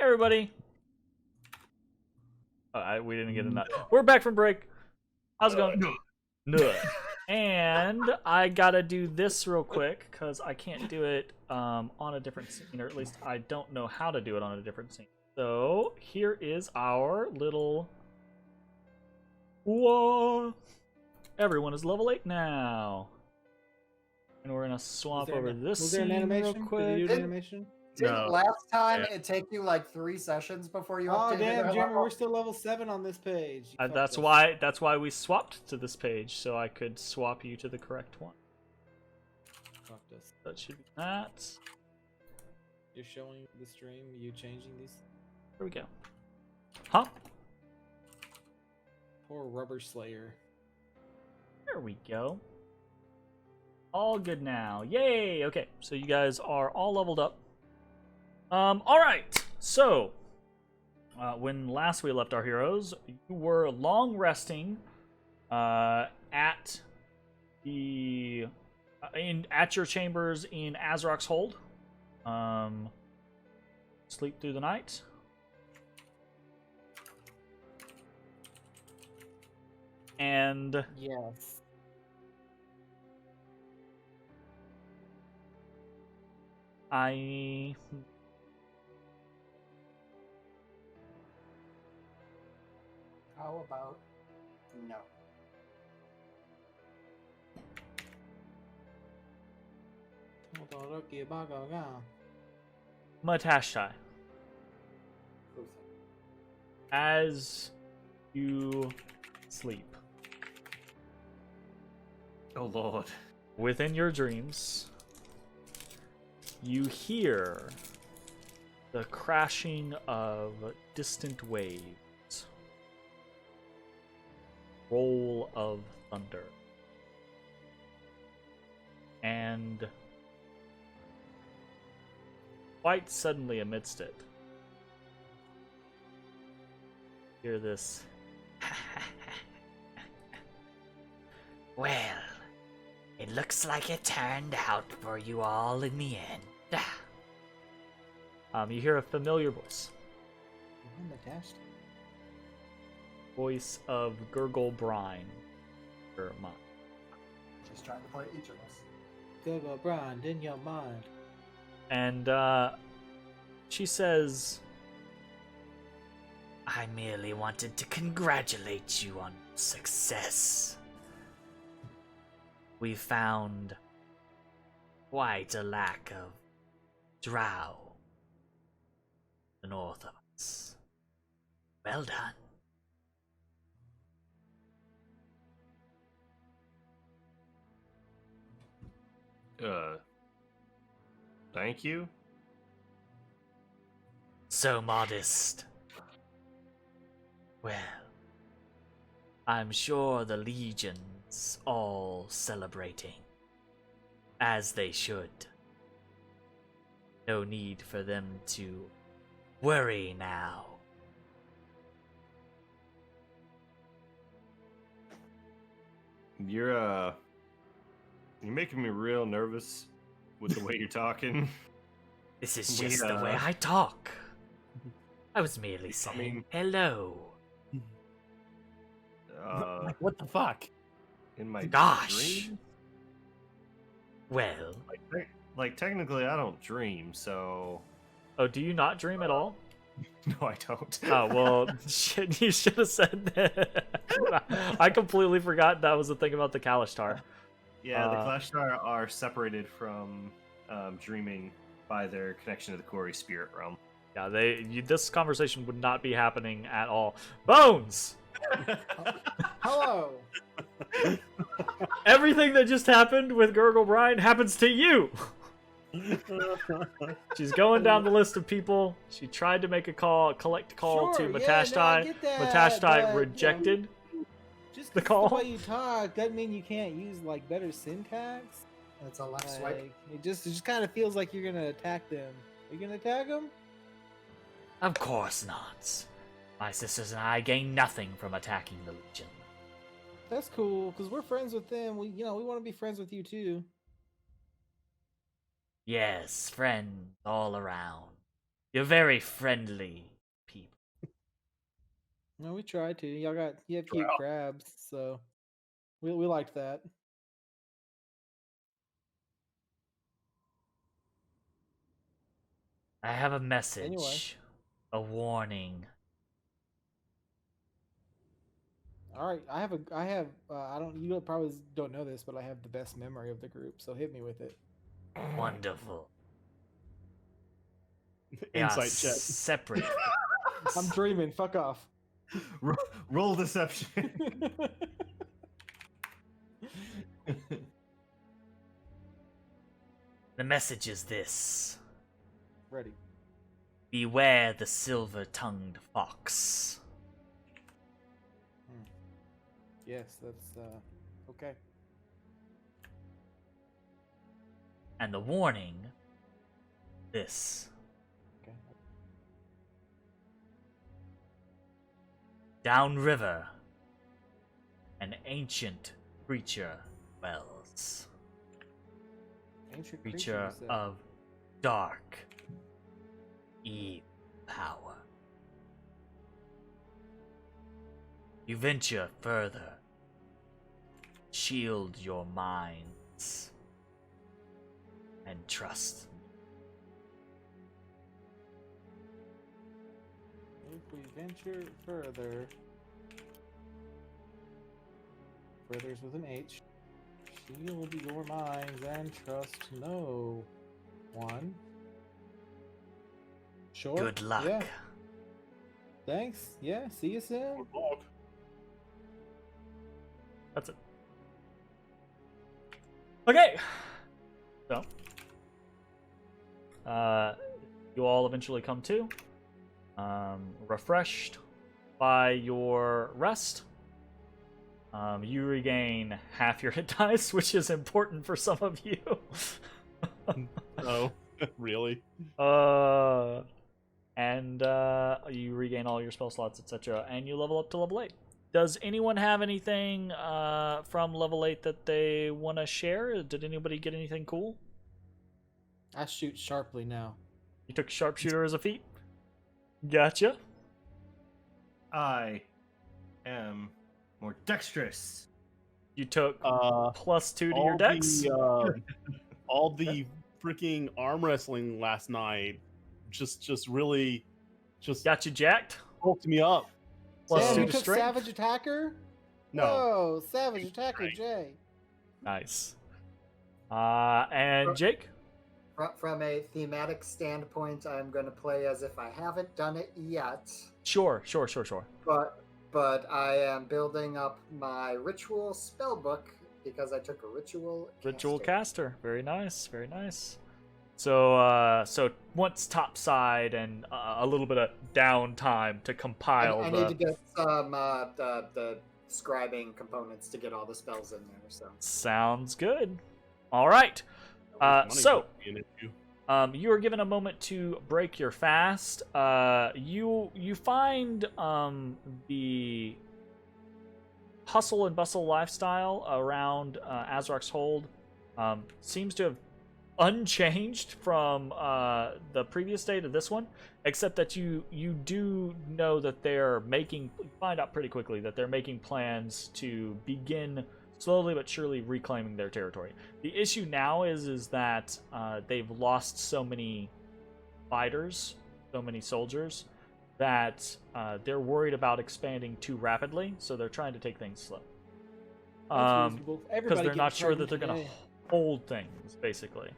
everybody. We didn't get enough. We're back from break. How's it going? No. And I gotta do this real quick because I can't do it on a different scene, or at least I don't know how to do it on a different scene. So here is our little. Whoa! Everyone is level 8 now, and we're gonna swap over this scene real quick. Did animation? Didn't last time it take you like 3 sessions before you updated? Oh damn, Jeremy, we're still level 7 on this page. That's why we swapped to this page, so I could swap you to the correct one. Fucked us. That should be that. You're showing the stream, you changing these? There we go. Huh? Poor Rubber Slayer. There we go. All good now. Yay! Okay, so you guys are all leveled up. Alright, so when last we left our heroes, you were long resting at the at your chambers in Azraq's Hold. Sleep through the night. And yes. How about no? Matashtai, as you sleep, oh Lord, within your dreams, you hear the crashing of distant waves, roll of thunder, and quite suddenly amidst it, hear this. Well, it looks like it turned out for you all in the end. You hear a familiar voice. Voice of Gurgle Brine. Or mine. She's trying to play each of us. Gurgle Brine, in your mind. And she says, I merely wanted to congratulate you on success. We found quite a lack of drow the north of us. Well done. Thank you. So modest. Well, I'm sure the legions all celebrating, as they should. No need for them to worry now. You're making me real nervous with the way you're talking. This is just the way I talk. I was merely saying hello. What the fuck? In my dream? Well, like technically I don't dream, so. Oh, do you not dream at all? No, I don't. Oh, well, shit, you should have said that. I completely forgot that was the thing about the Halaster. Yeah, the Halaster are separated from dreaming by their connection to the Kori spirit realm. Yeah, this conversation would not be happening at all. Bones! Hello! Everything that just happened with Gurgle Brine happens to you! She's going down the list of people. She tried to make a collect call to Matashtai. Matashtai rejected just the call. The way you talk doesn't mean you can't use like better syntax. That's a left swipe. It just kind of feels like you're gonna attack them. Are you gonna attack them? Of course not. My sisters and I gain nothing from attacking the Legion. That's cool, because we're friends with them. We want to be friends with you too. Yes, friends all around. You're very friendly people. No, we tried to. You have cute crabs, so we liked that. I have a message. Anyway. A warning. All right, I have I don't you probably don't know this, but I have the best memory of the group, so hit me with it. Wonderful. They are Insight check. separate. I'm dreaming. Fuck off. Roll deception. The message is this. Ready. Beware the silver-tongued fox. Yes, that's okay. And the warning, this. Okay. Downriver, an ancient creature dwells. Ancient Creature creature, of dark, evil power. You venture further. Shield your minds and trust me. If we venture further, further's with an H. Shield your minds and trust no one. Sure. Good luck. Yeah. Thanks. Yeah. See you soon. Good luck. That's it. Okay. So, you all eventually come to, refreshed by your rest. You regain half your hit dice, which is important for some of you. Oh, really? And you regain all your spell slots, etc., and you level up to level 8. Does anyone have anything from level 8 that they want to share? Did anybody get anything cool? I shoot sharply now. You took sharpshooter as a feat? Gotcha. I am more dexterous. You took +2 to your All dex? all the freaking arm wrestling last night just really Got you jacked? hooked me up. +2 Damn, you to took strength? Savage Attacker? No, Whoa, Savage Attacker Right. Jay. Nice. And Jake? From a thematic standpoint, I'm going to play as if I haven't done it yet, Sure. but I am building up my ritual spellbook because I took a ritual Caster. Very nice, very nice. So, once topside and a little bit of downtime to compile I need to get some the scribing components to get all the spells in there. So Sounds good. All right. money So, could be an issue. you are given a moment to break your fast. You find the hustle and bustle lifestyle around Azrak's Hold seems to have unchanged from the previous day to this one, except that you do know that they're making, find out pretty quickly that they're making plans to begin slowly but surely reclaiming their territory. The issue now is that they've lost so many fighters, so many soldiers, that they're worried about expanding too rapidly, so they're trying to take things slow. That's reasonable. Because Everybody they're not getting sure that they're pregnant going to today. hold things, basically.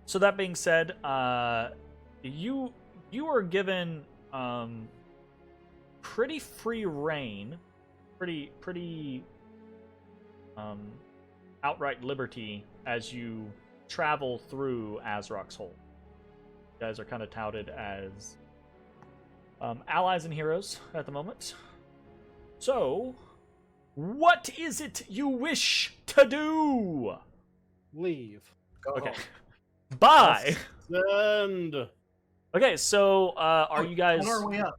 So that being said, you are given pretty free reign, pretty outright liberty as you travel through Azrak's Hold. You guys are kind of touted as allies and heroes at the moment. So, what is it you wish to do? Leave. go Okay. home. Bye. Send. Okay, so are you guys? On our way up.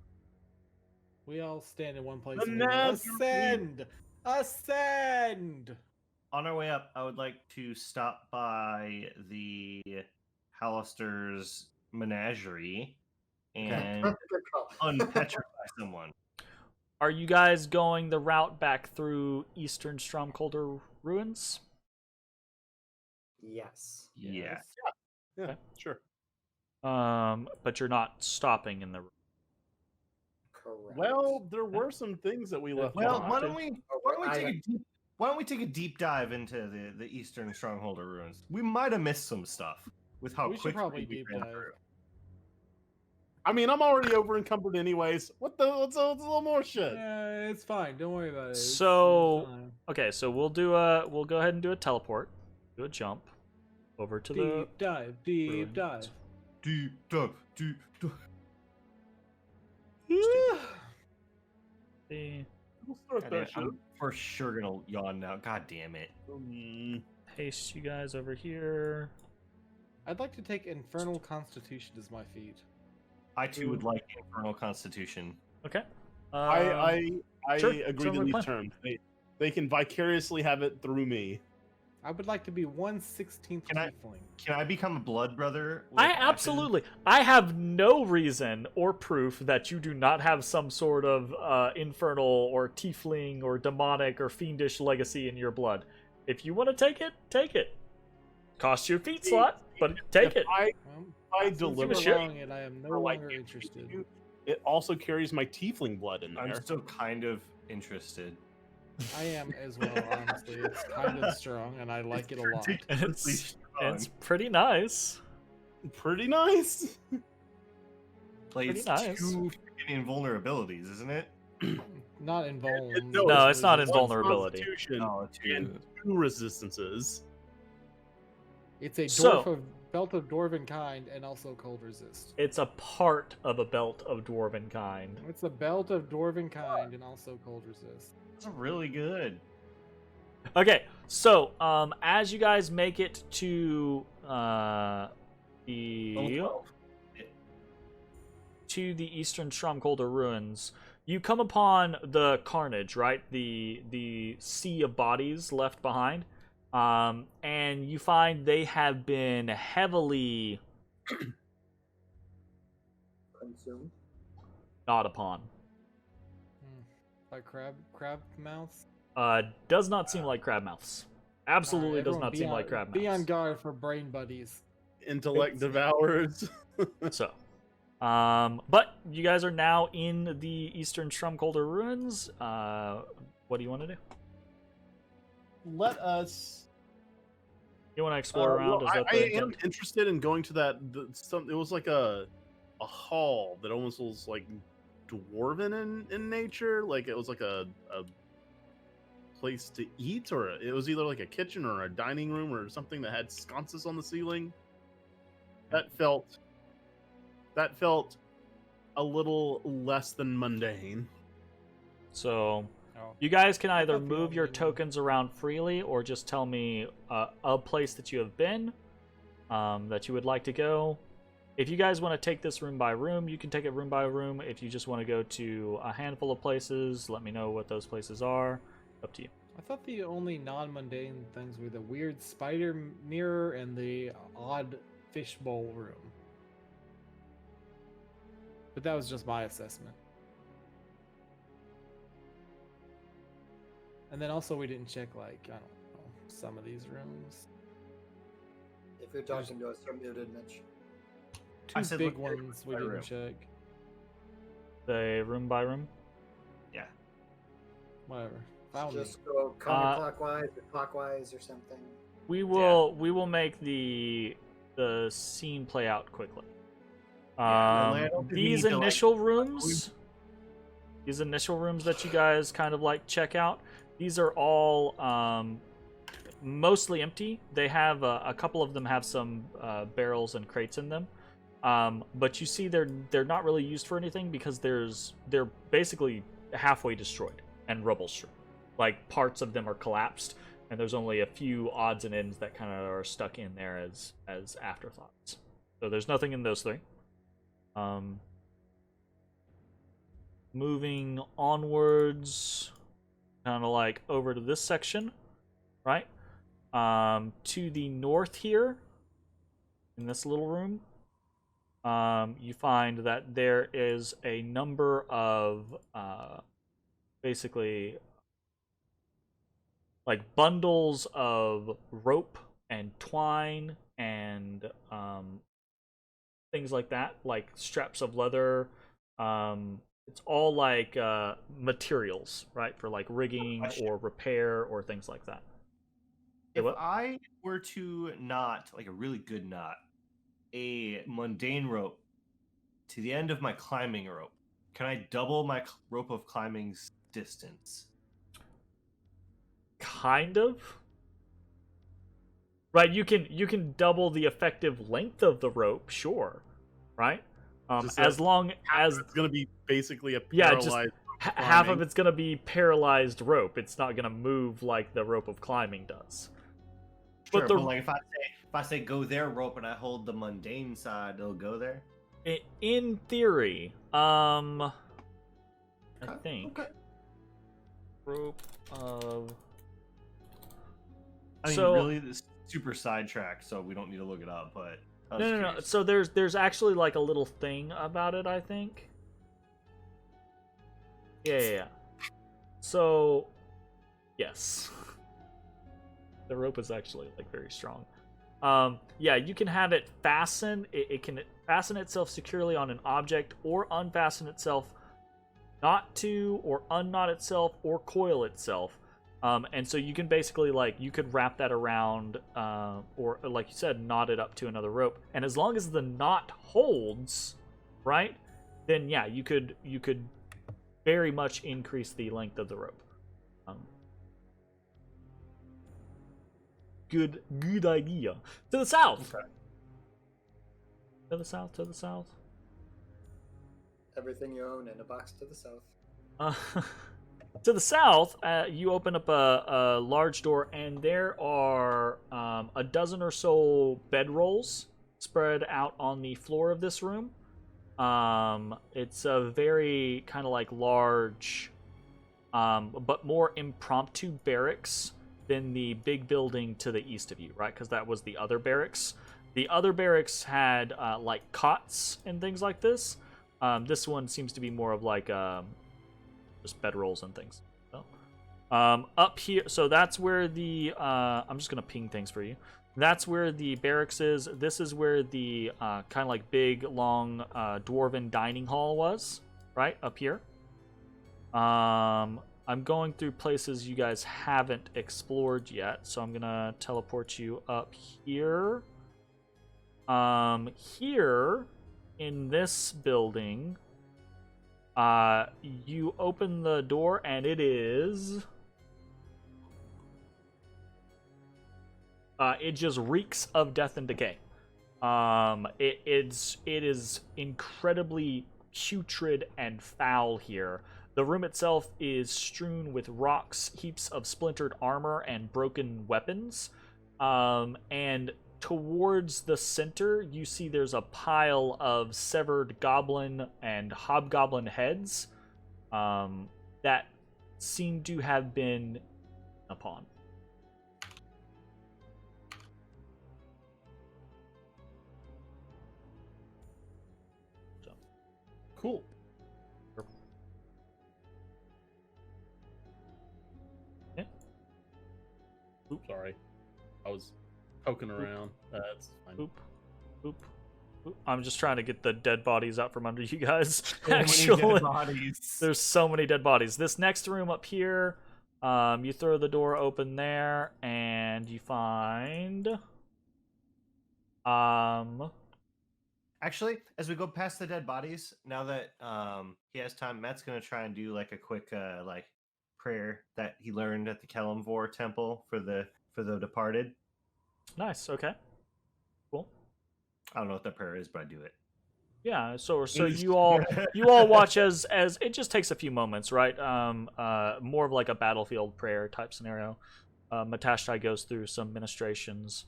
We all stand in one place. The and we go, Nazarene. Ascend! Ascend! On our way up, I would like to stop by the Halaster's menagerie Good and call. unpetrify someone. Are you guys going the route back through Eastern Stromcolder ruins? Yes. Yeah. Yeah, Okay. sure. But you're not stopping in the. Correct. Well, there were some things that we left Well, behind. why don't we I- take a deep dive into the Eastern Strongholder ruins? We might have missed some stuff with how We should quickly probably we deep ran dive. through. I mean, I'm already over encumbered anyways. What's a little more shit? It's fine. Don't worry about it. It's So fine. okay, so we'll go ahead and do a teleport, do a jump over to the. Deep dive. Deep ruins. dive. Deep dive, deep dive. the- We'll start God damn that it, shit. I'm for sure gonna yawn now. God damn it. Paste you guys over here. I'd like to take Infernal Constitution as my feat. I too would like Infernal Constitution. Okay. I sure, agree sounds to like a these plan. terms. They can vicariously have it through me. I would like to be 1/16 Can I- tiefling. Can I become a blood brother? with I ashes? absolutely. I have no reason or proof that you do not have some sort of infernal or tiefling or demonic or fiendish legacy in your blood. If you want to take it, take it. Cost you a feat slot, but take If it. I Well, since deliver you're shit. allowing it, I am no or, like, longer interested. it also carries my tiefling blood in I'm there. still kind of interested. I am as well, honestly. It's kind of strong, and I like it a lot. Ridiculously It's strong. pretty nice. Pretty nice. Like, pretty it's nice. 2 freaking invulnerabilities, isn't it? Not invuln. No, it's not resist- invulnerability. Constitution Oh, and 2 resistances. It's a So- belt of dwarven kind, and also cold resist. It's a part of a belt of dwarven kind. It's a belt of dwarven kind, and also cold resist. That's really good. Okay, so as you guys make it to Level the 12. to the Eastern Stromcolder ruins, you come upon the carnage, right? The sea of bodies left behind, and you find they have been heavily Consumed. gnawed upon. By crab mouths. Does not seem like crab mouths. Absolutely Alright, does everyone not be seem on- like crab mouths. Be on guard for brain buddies. Intellect devours. So, but you guys are now in the Eastern Stromcolder ruins. What do you want to do? Let us. You want to explore around? Well, Is that I the am intent? interested in going to that. It was like a hall that almost was like dwarven in nature. Like it was like a place to eat, or it was either like a kitchen or a dining room or something that had sconces on the ceiling. That felt a little less than mundane. So, Oh. you guys can either thought the move your only- tokens around freely, or just tell me a place that you have been, that you would like to go. If you guys want to take this room by room, you can take it room by room. If you just want to go to a handful of places, let me know what those places are. Up to you. I thought the only non-mundane things were the weird spider mirror and the odd fishbowl room. But that was just my assessment. And then also we didn't check, like, I don't know, some of these rooms. If you're talking to us, you're muted, Mitch. I Two said big look ones we by didn't room. check. The room by room. Yeah. Whatever. Found me. Just go counterclockwise or clockwise or something. We will make the scene play out quickly. Yeah, I don't think we These need to, like, initial rooms, these initial rooms that you guys kind of like check out, these are all mostly empty. They have a couple of them have some barrels and crates in them, but you see they're not really used for anything because they're basically halfway destroyed and rubble strewn. Like parts of them are collapsed, and there's only a few odds and ends that kind of are stuck in there as afterthoughts. So there's nothing in those three. Moving onwards, kind of like over to this section, right? To the north here, in this little room, you find that there is a number of basically like bundles of rope and twine and things like that, like straps of leather. It's all like materials, right, for like rigging or repair or things like that. If I were to knot, like a really good knot, a mundane rope to the end of my climbing rope, can I double my rope of climbing's distance? Kind of. Right, you can double the effective length of the rope, sure. Right? As long as it's gonna be basically a just paralyzed half of it's gonna be paralyzed rope. It's not gonna move like the rope of climbing does. Sure, but like if I say go there rope and I hold the mundane side, it'll go there. In theory, I think rope of. I mean, really, this is super sidetracked, so we don't need to look it up. But no. So there's actually like a little thing about it, I think. Yeah. So, yes, the rope is actually like very strong. Yeah, you can have it fasten. It can fasten itself securely on an object, or unfasten itself, not to, or unknot itself, or coil itself. And so you can basically you could wrap that around, or like you said, knot it up to another rope. And as long as the knot holds, right, then yeah, you could very much increase the length of the rope. Good idea. To the south. Okay. To the south. Everything you own in a box to the south. To the south, you open up a large door, and there are a dozen or so bedrolls spread out on the floor of this room. It's a very kind of like large, but more impromptu barracks than the big building to the east of you, right? Because that was the other barracks. The other barracks had like cots and things like this. This one seems to be more of like just bedrolls and things. So, up here, so that's where the I'm just gonna ping things for you. That's where the barracks is. This is where the kind of like big, long dwarven dining hall was, right up here. I'm going through places you guys haven't explored yet, so I'm gonna teleport you up here. Here in this building, you open the door and it is it just reeks of death and decay. It is incredibly putrid and foul here. The room itself is strewn with rocks, heaps of splintered armor, and broken weapons. And towards the center, you see there's a pile of severed goblin and hobgoblin heads that seem to have been upon. So. Cool. Oops, sorry. I was poking around. That's fine. Oop. I'm just trying to get the dead bodies out from under you guys. So many dead bodies. There's so many dead bodies. This next room up here, you throw the door open there, and you find... Actually, as we go past the dead bodies, now that he has time, Matt's gonna try and do like a quick like prayer that he learned at the Kelemvor temple for the departed. Nice. Okay. Cool. I don't know what that prayer is, but I do it. Yeah. So you all watch as it just takes a few moments, right? More of like a battlefield prayer type scenario. Matashtai goes through some ministrations,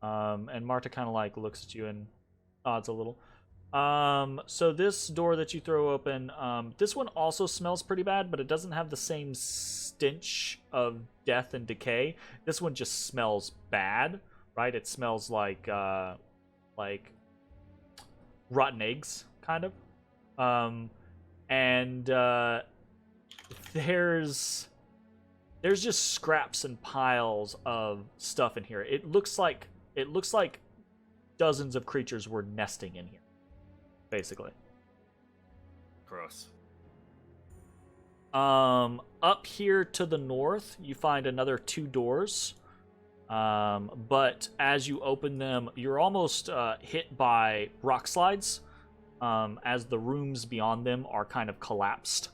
and Marta kind of like looks at you and nods a little. So this door that you throw open, this one also smells pretty bad, but it doesn't have the same stench of death and decay. This one just smells bad, right? It smells like rotten eggs, kind of. And there's just scraps and piles of stuff in here. It looks like dozens of creatures were nesting in here, basically. Gross. Up here to the north, you find another 2 doors. But as you open them, you're almost hit by rock slides, as the rooms beyond them are kind of collapsed.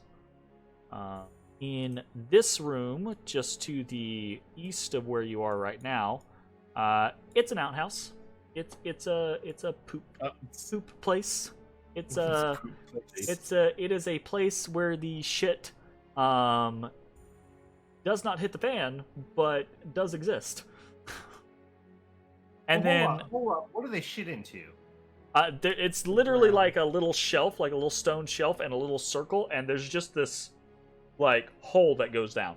In this room, just to the east of where you are right now, it's an outhouse. It's a poop place. It is a place where the shit does not hit the fan, but does exist. And hold up. What do they shit into? It's literally like a little shelf, like a little stone shelf, and a little circle, and there's just this like hole that goes down.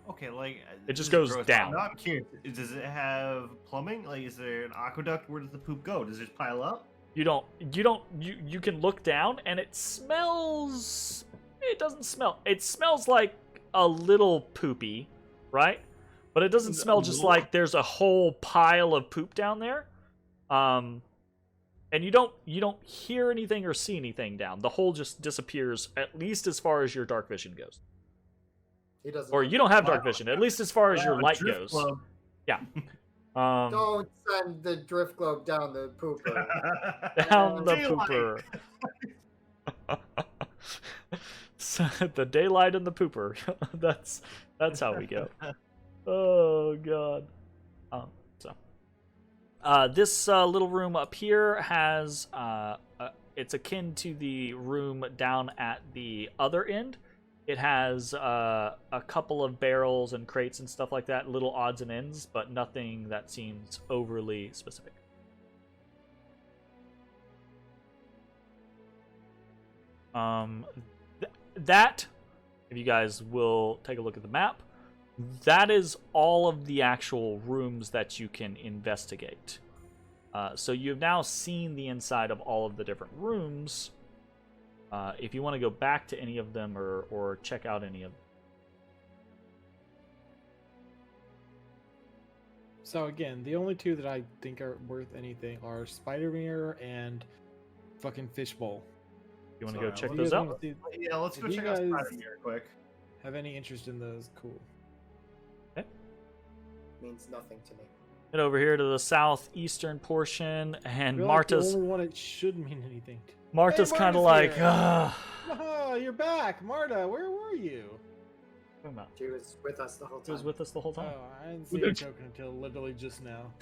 Okay, like it just goes down. I'm curious. Does it have plumbing? Like, is there an aqueduct? Where does the poop go? Does it just pile up? You can look down, and it smells. It doesn't smell. It smells like a little poopy, right? But it doesn't smell just like there's a whole pile of poop down there. And you don't hear anything or see anything down. The hole just disappears, at least as far as your dark vision goes. He doesn't. Or you don't have dark vision, at least as far as your light goes. Club. Yeah. Don't send the drift globe down the pooper. Down the Daylight. pooper. So, the daylight and the pooper. That's how we go. Oh god. This little room up here has it's akin to the room down at the other end. It has a couple of barrels and crates and stuff like that, little odds and ends, but nothing that seems overly specific. That, if you guys will take a look at the map, that is all of the actual rooms that you can investigate. So you've now seen the inside of all of the different rooms. If you want to go back to any of them or check out any of them. So again, the only 2 that I think are worth anything are Spider Mirror and fucking Fishbowl. You want to go check If you those guys out? wanna see- Yeah, let's go If you check out guys- Spider Mirror quick. have any interest in those, cool. Means nothing to me. Head over here to the southeastern portion, and You're Marta's like the only one it should mean anything. Marta's Hey, kind of Marta's like, here. ugh. Oh, you're back, Marta. Where were you? She was with us the whole She time. was with us the whole Oh, time. I didn't see her choking until literally just now.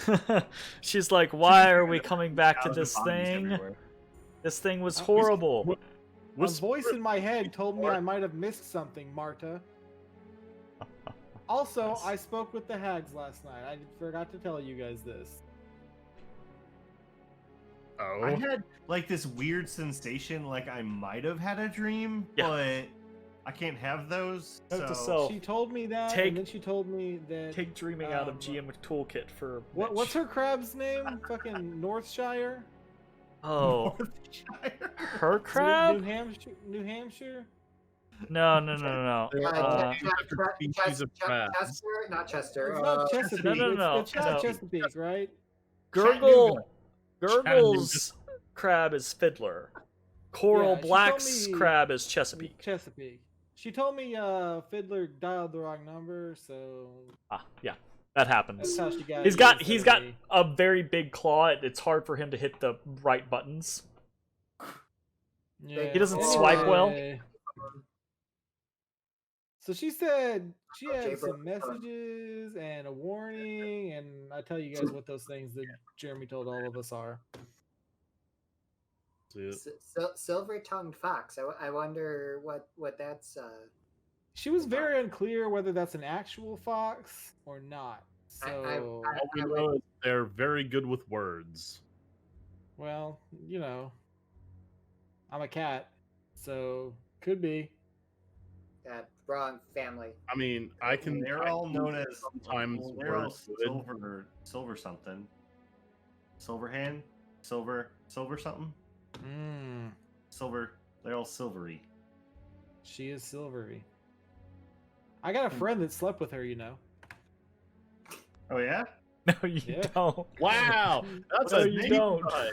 She's like, why are we coming back to Thousand this bodies thing? everywhere. This thing was horrible. A voice in my head told me I might have missed something, Marta. Also, Nice. I spoke with the hags last night. I forgot to tell you guys this. Oh, I had like this weird sensation, like I might have had a dream, Yeah. but I can't have those. Note to So self. She told me that, Take- and then she told me that. Take dreaming out of Um, GM Toolkit for What's Mitch. her crab's name? Fucking Northshire? Oh, Northshire. her New crab? Hampshire? New Hampshire? No. species of crab. Chester, not Chester. It's not Chesapeake. no, It's not no. Chesapeake, right? Gurgle's crab is Fiddler. Coral Yeah, she told Black's me- crab is Chesapeake. Chesapeake. She told me Fiddler dialed the wrong number, so Yeah, that that's happens. how she got. He's it got yesterday. a very big claw. It's hard for him to hit the right buttons. Yeah. He doesn't swipe well. Anyway. So she said she Okay, had bro. some messages and a warning, and I tell you guys what those things that Jeremy told all of us are. Silver-tongued fox. I wonder what that's. She was very unclear whether that's an actual fox or not. So, I- all we know is they're very good with words. well, you know, I'm a cat, so could be. that wrong family. I mean, I can. They're I all can known as sometimes they're all words good. silver something. Silver hand, silver something. Mm, Silver. They're all silvery. she is silvery. I got a friend that slept with her, you know. Oh yeah. No, you Yeah. don't. Wow, that's No, a you deep don't. cut.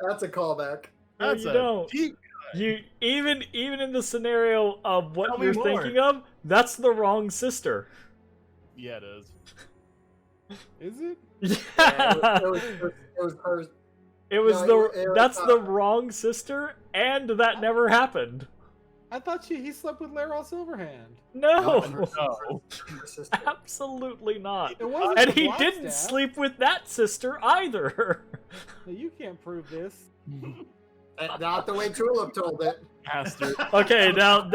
That's a callback. No, That's you a don't. deep. You even in the scenario of what Tell me you're more. thinking of, that's the wrong sister. Yeah, it is. Is it? Yeah. It was her. It was No, it was, that's the wrong sister, and that never happened. I thought he slept with Laeral Silverhand. No, No. her sister. absolutely not. It wasn't And the he Blackstaff. didn't sleep with that sister either. No, you can't prove this. Not the way Tulip told it. Bastard. Okay, now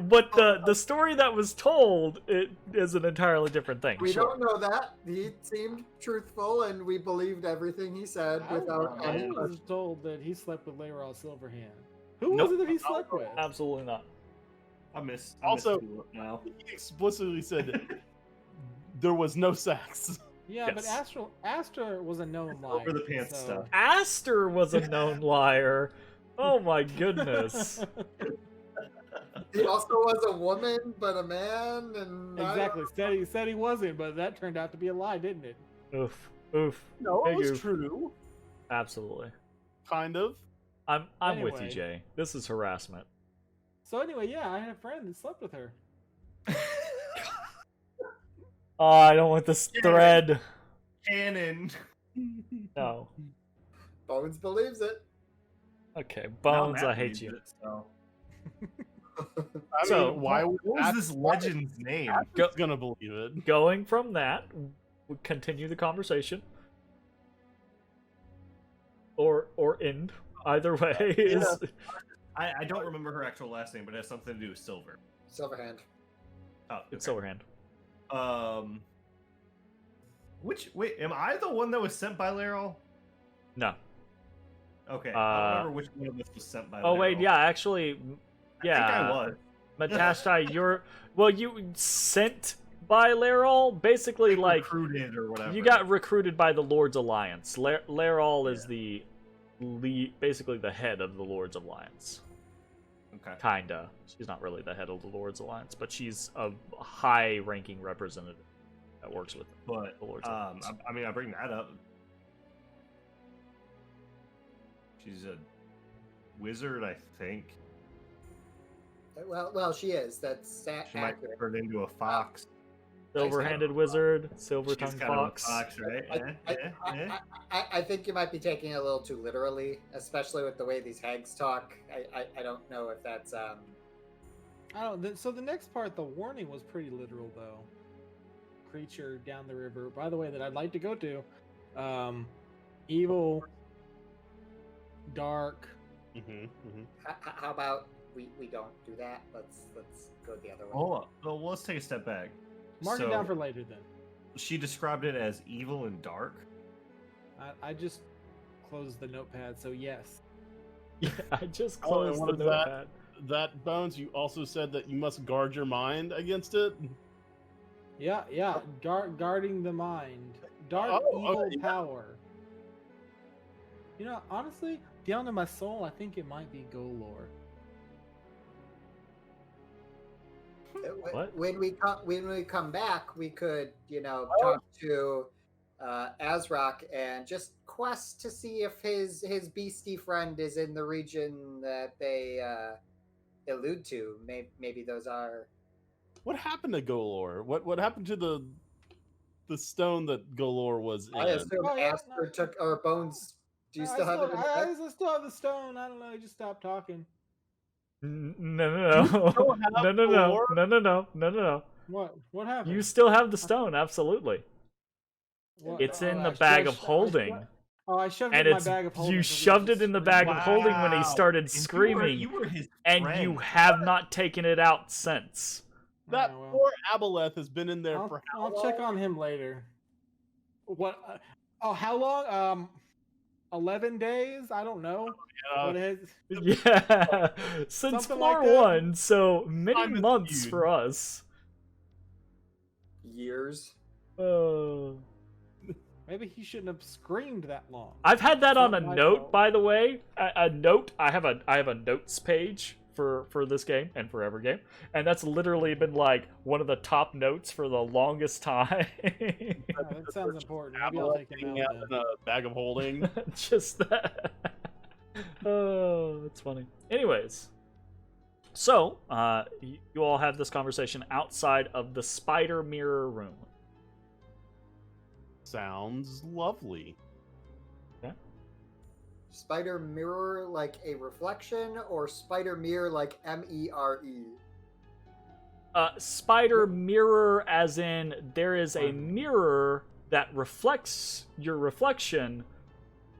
what the story that was told, it is an entirely different thing. We Sure. don't know that. He seemed truthful, and we believed everything he said without I any. was told that he slept with Laeral Silverhand. Who Nope. was it that he slept with? Absolutely not. I miss Also- Tulip now. He explicitly said there was no sex. Yeah, but Yes. Aster was a known liar. Over the pants so- stuff. Aster was a known liar. Oh my goodness. He also was a woman, but a man, and Exactly. Said he wasn't, but that turned out to be a lie, didn't it? Oof. Oof. No, it Big was oof. true. Absolutely. Kind of. I'm with you, Anyway. Jay. This is harassment. So anyway, yeah, I had a friend that slept with her. Oh, I don't want this thread. Canon. No. Bones believes it. Okay, Now Bones, Matt I hate believes you. it, so. I So, mean, why would What was this legend's name? Go- gonna believe it? Going from that, we continue the conversation. Or end. Either way is I don't remember her actual last name, but it has something to do with silver. Silverhand. Oh, it's okay. Silverhand. Wait, am I the one that was sent by Laeral? No. Okay, I don't remember which one of us was sent by Laeral. Oh wait, yeah, actually, I think yeah. I was. Matashtai, you sent by Laeral, basically like Recruited or whatever. you got recruited by the Lord's Alliance. Laeral is basically the head of the Lord's Alliance. Okay. Kinda. She's not really the head of the Lord's Alliance, but she's a high-ranking representative that works with But the Lord's Alliance. I bring that up. She's a wizard, I think. Well, she is. That's She might accurate. turn into a fox. Silver-handed wizard, silver-tongued She's kind fox. of a fox, right? I think you might be taking it a little too literally, especially with the way these hags talk. I don't know if that's I don't. So the next part, the warning was pretty literal, though. Creature down the river. By the way, that I'd like to go to. Evil. Dark. How about we don't do that? Let's go the other way. Oh, well, let's take a step back. Mark it down for later, then. She described it as evil and dark. I just closed the notepad, so yes. Yeah, I just Oh, closed and the what is that? notepad. That Bones, you also said that you must guard your mind against it. Yeah. Guarding the mind. Dark Oh, evil okay, yeah. power. You know, honestly, down to my soul, I think it might be Golor. What? When we come back, we could talk to Ezrah and just quest to see if his beastie friend is in the region that they allude to. Maybe those are. What happened to Golor? What happened to the stone that Golor was in? I assume Oh, yeah, Aster no. took our bones. Do you still have it in the bag? I still have the stone. I don't know. I just stopped talking. No. still have No. What happened? You still have the stone, absolutely. What? It's Oh, in the I bag of shoved- holding. I shoved it And in my it's bag of holding. you so shoved just it in the screamed. bag of holding when he Wow. started And screaming, You were his and friend. you have not taken it out since. That Oh, well. poor Aboleth has been in there for how I'll long? check on him later. What? How long? 11 days? I don't know. What is? Yeah, since Something like floor that. one, so many Time is months feud. for us. Years. Maybe he shouldn't have screamed that long. I've had that It's on not a my note, fault. by the way. A note. I have a notes page for this game and for every game, and that's literally been like one of the top notes for the longest time. Yeah, that sounds important. Maybe I'll take him out in then. a bag of holding. Just that. Oh, that's funny. Anyways, so you all have this conversation outside of the spider mirror room. Sounds lovely. Spider mirror like a reflection, or spider mirror like MERE? Spider mirror, as in there is a mirror that reflects your reflection,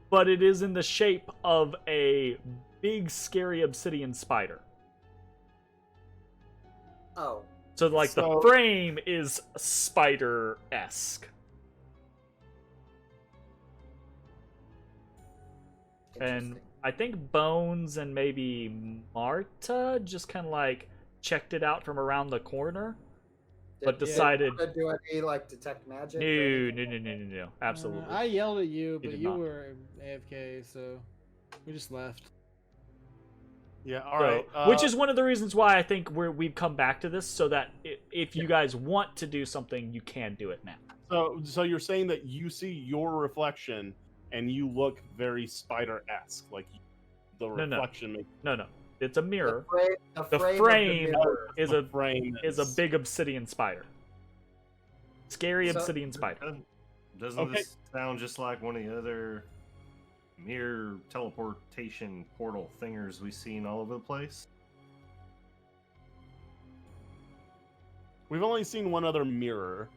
but it is in the shape of a big, scary obsidian spider. Oh, So, like, the So- frame is spider-esque. And interesting. I think Bones and maybe Marta just kind of, like, checked it out from around the corner. but Did decided- Marta do any like detect magic? or No, anything? no. Absolutely. I yelled at you, He but did you not. were AFK, so we just left. Yeah, all So, right. which is one of the reasons why I think we've come back to this, so that if you guys want to do something, you can do it now. So you're saying that you see your reflection and you look very spider-esque, like the No. reflection makes No. It's a mirror. The The frame, frame of the mirror. is the a frame is a big obsidian spider. Scary So- obsidian spider. Doesn't Okay. this sound just like one of the other mirror teleportation portal thingers we've seen all over the place? We've only seen one other mirror,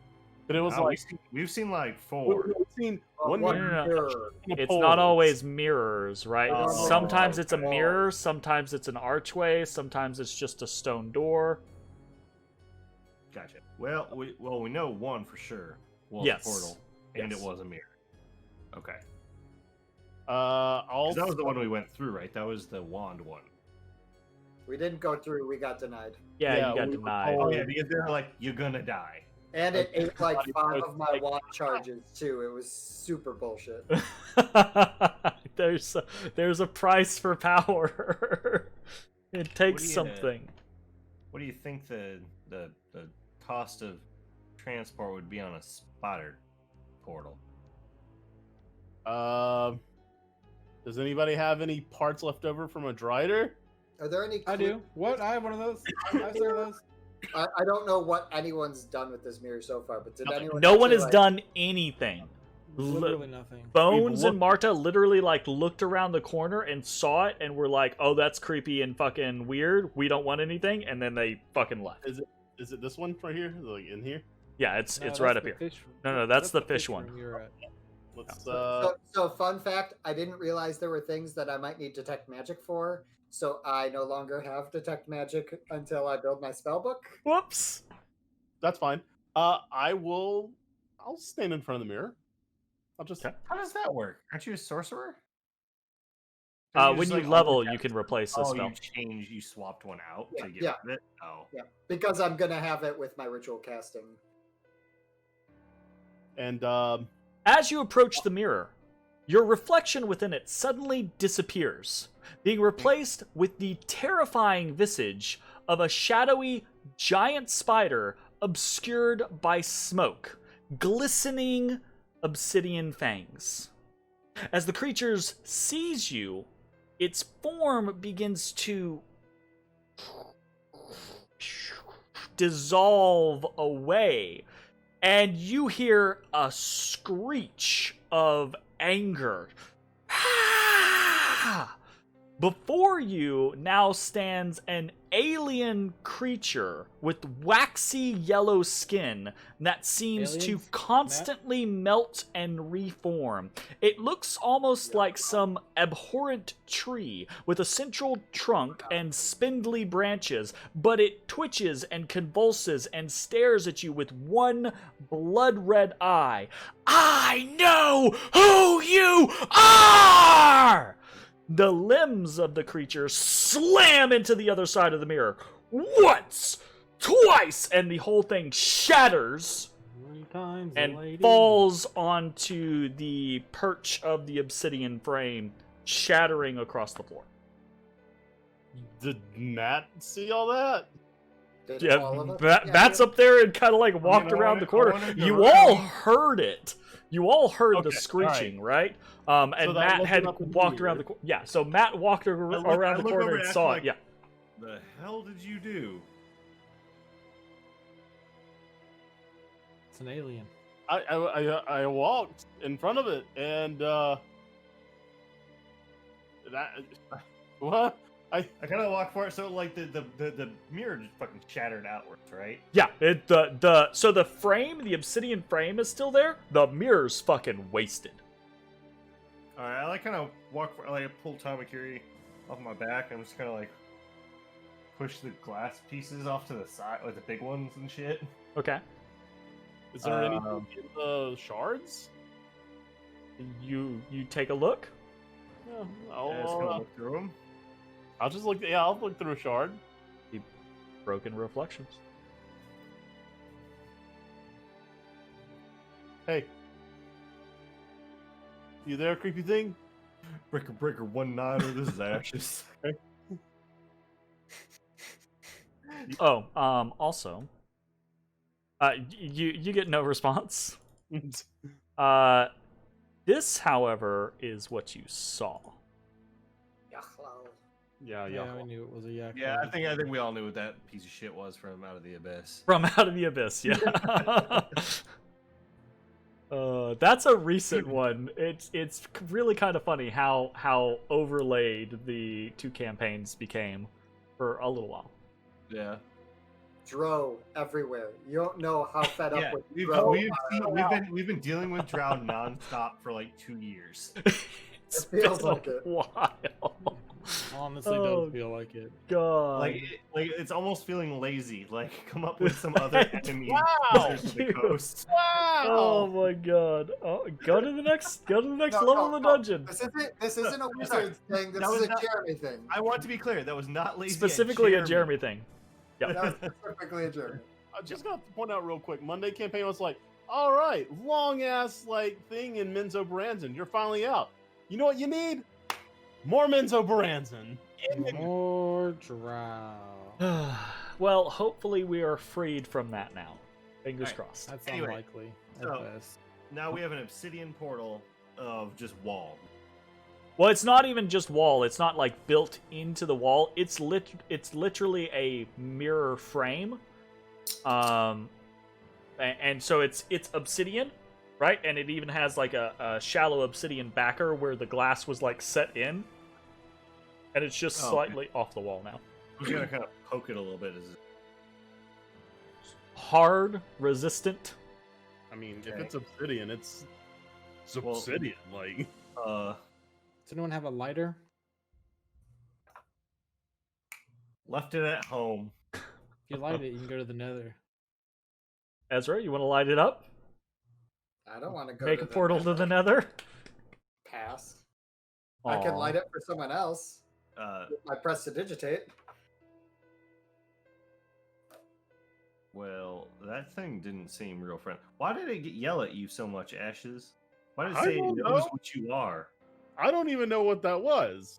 but it was No, like we've seen like we've four. seen Well, one one No. mirror. in a It's pole. not always mirrors, right? Oh, Sometimes it's a okay. mirror, sometimes it's an archway, sometimes it's just a stone door. Gotcha. Well, we know one for sure was Yes. a portal, and Yes. it was a mirror. Okay. I'll 'Cause that was the one we went through, right? That was the wand one. We didn't go through. We got denied, Yeah, Yeah, you got we- denied. Oh yeah, because they're like, you're gonna die. and it ate like Like, 5 of my like- wand charges too. It was super bullshit. There's a price for power. It takes do you- something. What do you think the cost of transport would be on a spider portal? Does anybody have any parts left over from a Drider? Are there any? I do. What? I have one of those. I have some of those. I don't know what anyone's done with this mirror so far, but did anyone? No one actually, has like- done anything. Literally nothing. Bones We've and Marta literally like looked around the corner and saw it and were like, "Oh, that's creepy and fucking weird. We don't want anything." And then they fucking left. Is it this one right here? Like in here? Yeah, it's No, right that's up the here. fish- No, that's the fish room one. you're at. Let's So, fun fact: I didn't realize there were things that I might need detect magic for, so I no longer have detect magic until I build my spell book. Whoops. that's fine. I'll stand in front of the mirror. I'll just Okay. How does that work? Aren't you a sorcerer? When you level, you can replace the Oh, spell. you swapped one out Yeah, to get yeah. rid of it? Oh. Yeah, because I'm gonna have it with my ritual casting. and As you approach the mirror, your reflection within it suddenly disappears, being replaced with the terrifying visage of a shadowy giant spider obscured by smoke, glistening obsidian fangs. As the creature sees you, its form begins to dissolve away, and you hear a screech of anger. Ah! Before you now stands an alien creature with waxy yellow skin that seems to Aliens? constantly melt and reform. It looks almost like some abhorrent tree with a central trunk and spindly branches, but it twitches and convulses and stares at you with one blood-red eye. I know who you are! The limbs of the creature slam into the other side of the mirror. Once, twice, and the whole thing shatters. times a and lady. falls onto the perch of the obsidian frame, shattering across the floor. Did Matt see all that? Did all of Yeah, us? Matt's up there and kind of like walked around the corner. You all heard it. You all heard the screeching, right? And So that Matt wasn't had up in walked the around the corner. Yeah, so Matt walked around the corner and saw it. Yeah. The hell did you do? It's an alien. I walked in front of it and that what? I kind of walked for it, so like the mirror just fucking shattered outwards, right? Yeah, so the frame, the obsidian frame is still there. The mirror's fucking wasted. All right, I like kind of walk for, like I pull Tamakiri off my back. I'm just kind of like push the glass pieces off to the side, like the big ones and shit. Okay. Is there anything in the shards? You take a look. Yeah, Yeah, just kind of look through them. I'll just look. Yeah, I'll look through a shard. Broken reflections. Hey, you there, creepy thing? Breaker 1-9, this is ashes. Oh, also, you get no response. This, however, is what you saw. Yeah. I knew it was a yak. Yeah, I think we all knew what that piece of shit was from Out of the Abyss. From Out of the Abyss, yeah. That's a recent one. It's really kind of funny how overlaid the two campaigns became for a little while. Yeah. Drow everywhere. You don't know how fed up with we've Drow. we've been dealing with Drow nonstop for like 2 years. It's It feels been like a it. while. Honestly, Oh, does feel like it. God. Like it's almost feeling lazy. Like come up with some other enemies Wow! to the coast. Oh my God. Oh, go to the next level of the dungeon. This isn't a wizard thing. This That is was a not- Jeremy thing. I want to be clear, that was not lazy. Specifically a Jeremy thing. That was specifically a Jeremy. I just got to point out real quick. Monday campaign was like, all right, long ass like thing in Menzo Baranzan. You're finally out. You know what you need? More Menzo Baranzan. More drow. Well, hopefully we are freed from that now. Fingers Alright. crossed. That's Anyway, unlikely at so- best. Now we have an obsidian portal of just wall. Well, it's not even just wall. It's not like built into the wall. It's literally a mirror frame. And so it's obsidian, right? And it even has like a shallow obsidian backer where the glass was like set in. And it's just Oh, slightly off the wall now. I'm just gonna kind of poke it a little bit. Hard, resistant. I mean, if Okay. it's obsidian, it's Well- obsidian. Like, Does anyone have a lighter? Left it at home. If you light it, you can go to the nether. Ezra, you want to light it up? I don't want to go Make to a portal to the nether? pass. I can Aw. light it for someone else. Uh, I press to digitate. well, that thing didn't seem real friendly. Why did it yell at you so much, Ashes? Why did it I say it don't knows know. what you are? I don't even know what that was.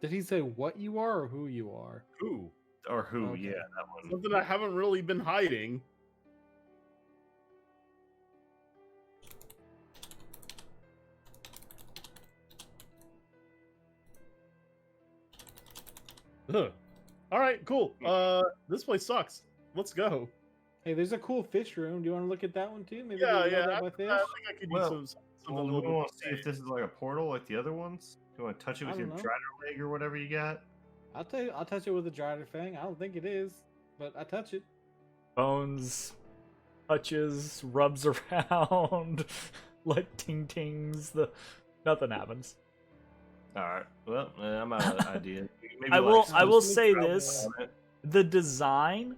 Did he say what you are or who you are? Who? Or who? Okay. Yeah, that one. Something I haven't really been hiding. Ugh. All right, cool. This place sucks. Let's go. Hey, there's a cool fish room. Do you want to look at that one too? Maybe Yeah, we can yeah. load I up by think fish. I could Well, use something Well, a do little we bit. want to see if this is like a portal like the other ones? Do you want to touch it with I your don't know. drider leg or whatever you got? I'll tell you. I'll touch it with a drider fang. I don't think it is, but I touch it. Bones, touches, rubs around, like ting tings. Nothing happens. All right. Well, I'm out of ideas. Maybe I like will some say travel this. on it. The design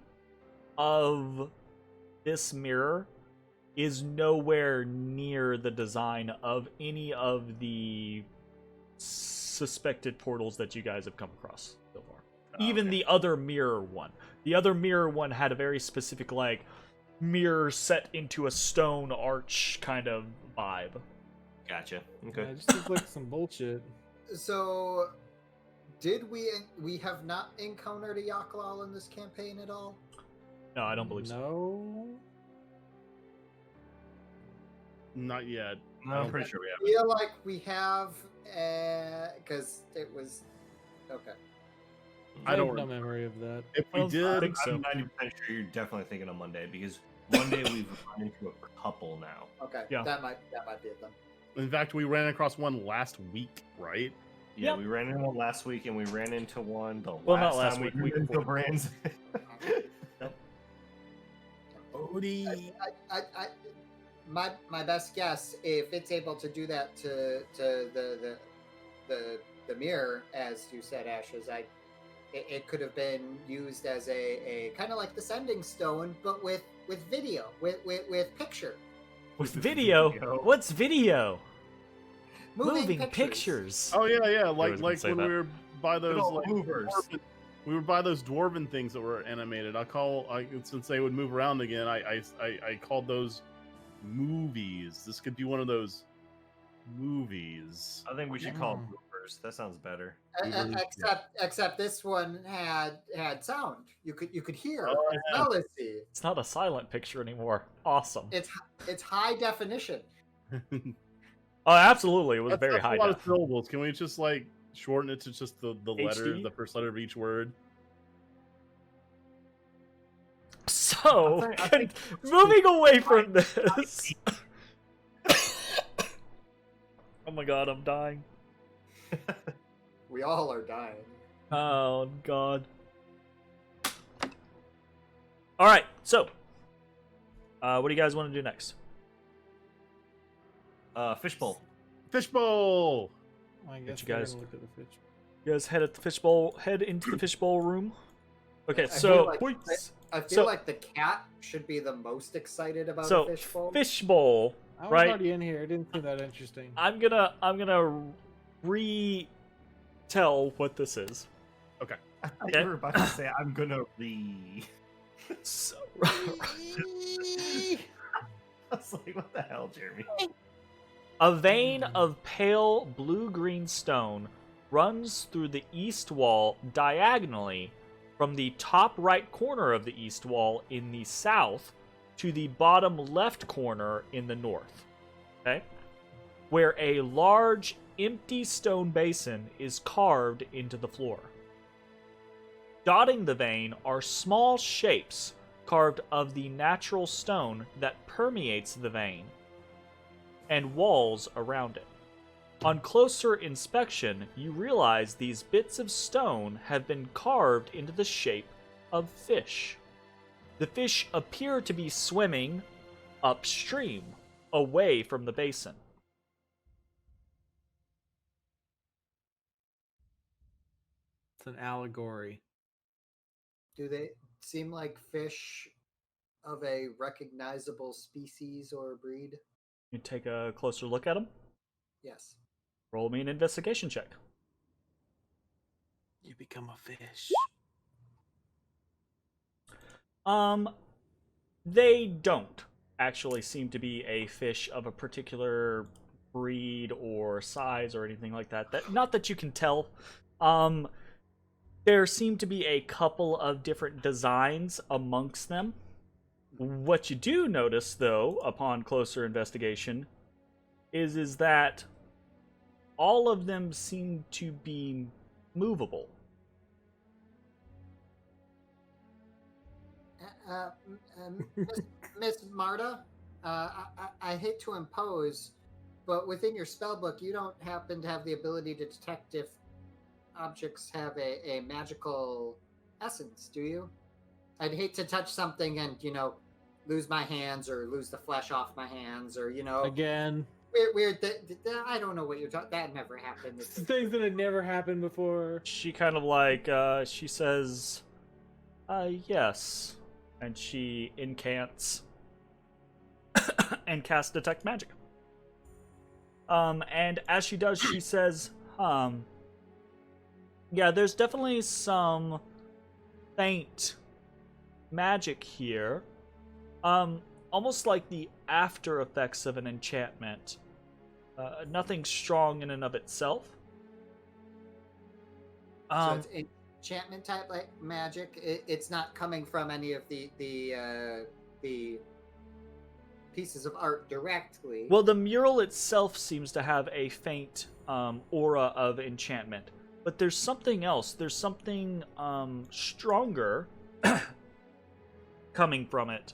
of this mirror is nowhere near the design of any of the suspected portals that you guys have come across so far. Oh, Even okay. the other mirror one. The other mirror one had a very specific, like, mirror set into a stone arch kind of vibe. Gotcha. Yeah, Okay. it just seems like some bullshit. So, did we have not encountered a Yaklal in this campaign at all? No, I don't believe so. No. Not yet. No, I'm pretty sure we I have. feel like we have, because it was okay. I I have don't no memory of that. If we I did, think so. I'm 90% sure you're definitely thinking of Monday because Monday we've run into a couple now. Okay, Yeah. that might be it then. in fact, we ran across one last week, right? Yeah, Yep. we ran into one last week and we ran into one the Well, last not last time week, we week ran into before. brands. Odie. My best guess, if it's able to do that to the mirror, as you said, Ashes, it could have been used as a kind of like the sending stone, but with video, with picture, With video? What's video? moving, pictures. Oh yeah. was gonna Like say when that. we were by those all like movers. we were by those dwarven things that were animated. Since they would move around again, I called those movies. This could be one of those movies. I think we should call them Mm. movers. That sounds better. except this one had sound. You could hear, Oh, smell, and see. It's not a silent picture anymore. Awesome. It's high definition. Oh, absolutely. It was That's very a high lot of def. syllables. Can we just like shorten it to just the letter, HD? the first letter of each word? So, I think- moving away from this. Oh my god, I'm dying. We all are dying. Oh god. Alright, so. What do you guys want to do next? Fishbowl. Fishbowl. I guess you we're guys- gonna look at the fish. You guys head into the fishbowl room. Okay, I feel so like- points. I feel So- like the cat should be the most excited about So a fishbowl. fishbowl. I was Right. already in here. It didn't seem that interesting. I'm gonna retell what this is. I thought Okay. you were about to say I'm gonna So, I was like, what the hell, Jeremy? a vein of pale blue-green stone runs through the east wall diagonally from the top right corner of the east wall in the south to the bottom left corner in the north. Okay? Where a large empty stone basin is carved into the floor. Dotting the vein are small shapes carved of the natural stone that permeates the vein and walls around it. On closer inspection, you realize these bits of stone have been carved into the shape of fish. The fish appear to be swimming upstream, away from the basin. It's an allegory. Do they seem like fish of a recognizable species or breed? You take a closer look at them. Yes. Roll me an investigation check. You become a fish. They don't actually seem to be a fish of a particular breed or size or anything like that. Not that you can tell. There seem to be a couple of different designs amongst them. What you do notice, though, upon closer investigation, is that all of them seem to be movable. Miss Marta, I hate to impose, but within your spellbook, you don't happen to have the ability to detect if objects have a magical essence, do you? I'd hate to touch something and, lose my hands or lose the flesh off my hands or, Again, weird. I don't know what you're talking. That never happened. things that had never happened before. She kind of like, she says, yes. And she incants and casts Detect Magic. And as she does, she says, yeah, there's definitely some faint magic here. almost like the after effects of an enchantment. Nothing strong in and of itself. So it's enchantment type like magic. It's not coming from any of the pieces of art directly. Well, the mural itself seems to have a faint aura of enchantment, but there's something else. There's something stronger coming from it.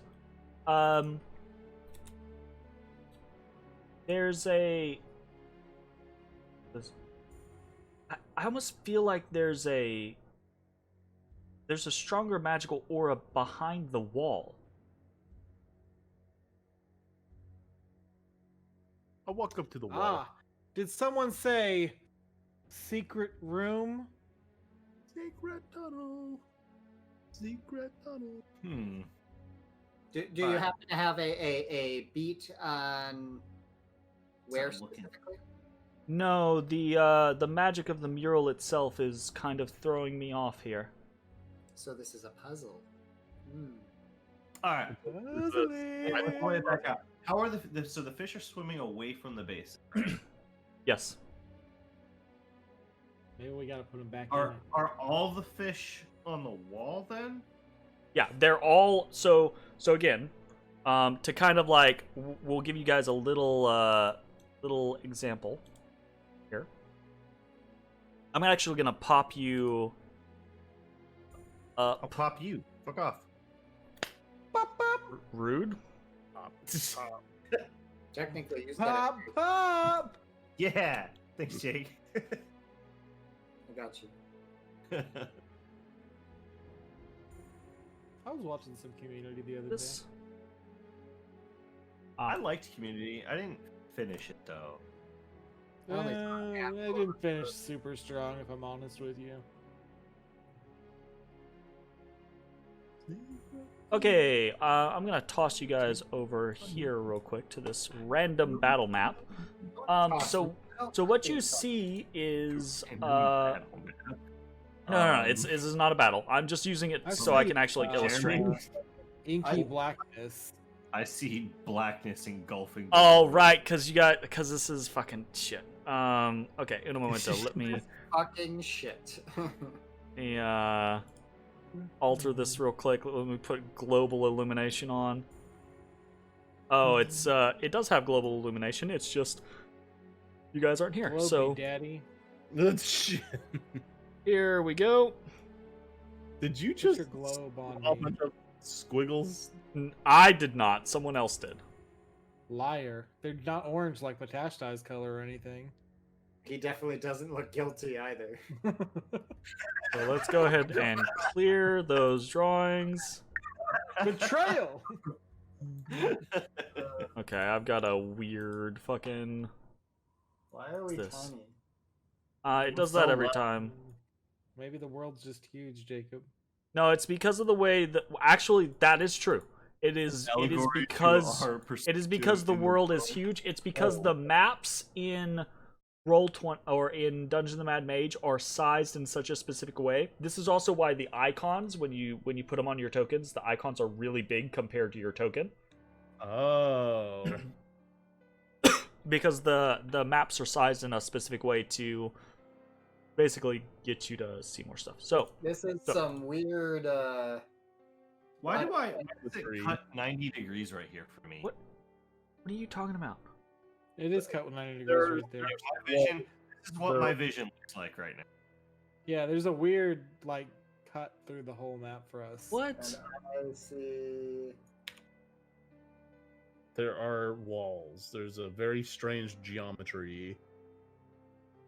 There's a. I almost feel like there's a stronger magical aura behind the wall. I'll walk up to the wall. Did someone say secret room? Secret tunnel. Secret tunnel. Do you happen to have a beat on where specifically? No, the magic of the mural itself is kind of throwing me off here. So this is a puzzle. All right. I point it back out. How are so the fish are swimming away from the base? Yes. Maybe we gotta put them back Are in. are all the fish on the wall then? Yeah, they're all so again, to kind of like we'll give you guys a little example here. I'm actually gonna pop you I'll pop you. Fuck off. Rude. Technically, you said Pop, it. pop! Yeah. Thanks, Jake. I got you. I was watching some Community the other This. day. I liked Community. I didn't finish it though. Only I didn't finish super strong, if I'm honest with you. Okay, I'm gonna toss you guys over here real quick to this random battle map. So what you see is no, this is not a battle. I'm just using it so I can actually illustrate. Inky blackness. I see blackness engulfing. Oh right, because this is fucking shit. Okay, in a moment though, let me Fucking shit. alter this real quick. Let me put global illumination on. Oh, it does have global illumination. It's just you guys aren't here. Globe So me, daddy. That's shit. here we go. Did you Put just your globe on a me. bunch of squiggles? I did not. Someone else did. Liar. They're not orange like Matashtai's color or anything. He definitely doesn't look guilty either. So let's go ahead and clear those drawings. Betrayal! Okay, I've got a weird fucking. Why are we This. tiny? It does that every time. Maybe the world's just huge, Jacob. No, it's because of the way that. Actually, that is true. It is because the world is huge. It's because the maps in Roll20 or in Dungeons and Mad Mage are sized in such a specific way. This is also why the icons, when you put them on your tokens, the icons are really big compared to your token. Oh. Because the maps are sized in a specific way to basically get you to see more stuff. So This is some weird. Why do I Agree. cut 90 degrees right here for me? What are you talking about? It is cut with 90 degrees There's- right there. My vision, this is what my vision looks like right now. Yeah, there's a weird, like, cut through the whole map for us. What? I see. There are walls. There's a very strange geometry.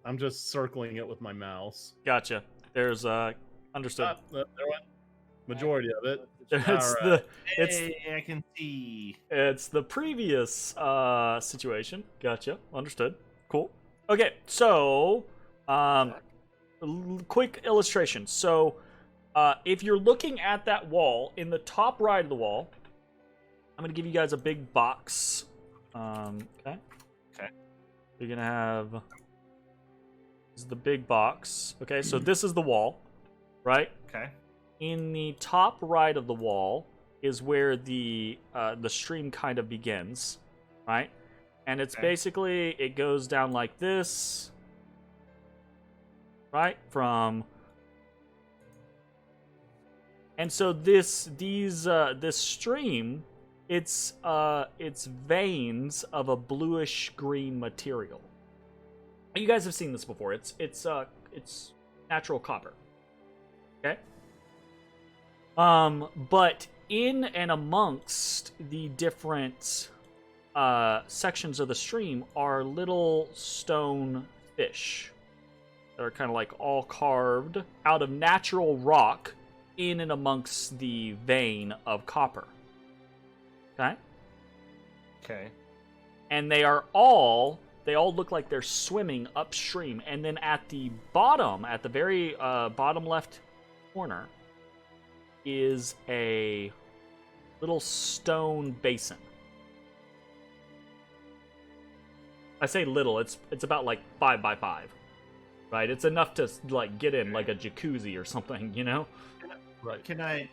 I'm just circling it with my mouse. Gotcha. There's understood. There went majority of it. It's Alright. Hey, I can see. it's the previous situation. Gotcha. Understood. Cool. Okay, so quick illustration. So if you're looking at that wall, in the top right of the wall, I'm gonna give you guys a big box. Okay. Okay. You're gonna have this is the big box. Okay, so this is the wall, right? Okay. In the top right of the wall, is where the stream kind of begins, right? And it's basically, it goes down like this, right? And so this stream, it's veins of a bluish green material. You guys have seen this before. It's natural copper. Okay? But in and amongst the different sections of the stream are little stone fish that are kind of like all carved out of natural rock in and amongst the vein of copper. Okay? Okay. And they all look like they're swimming upstream. And then at the bottom, at the very bottom left corner, is a little stone basin. I say little, it's about like 5 by 5. Right? It's enough to like get in like a jacuzzi or something, you know? Right. Can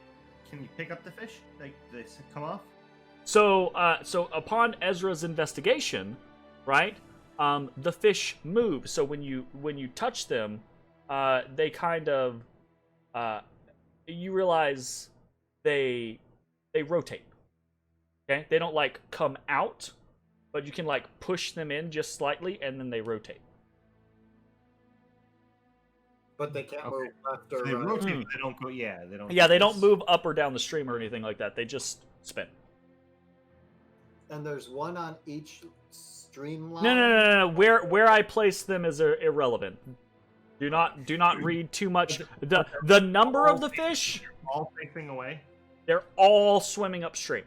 you pick up the fish? Like they come off? So upon Ezra's investigation, right? The fish move. So when you touch them, they kind of you realize they rotate. Okay? They don't like come out, but you can like push them in just slightly and then they rotate. But they can't move left or They right. rotate, but they don't go. Yeah, they don't. Yeah, they don't move up or down the stream or anything like that. They just spin. And there's one on each streamline. No. Where I place them is irrelevant. Do not read too much. The number of the fish. All facing away. They're all swimming upstream.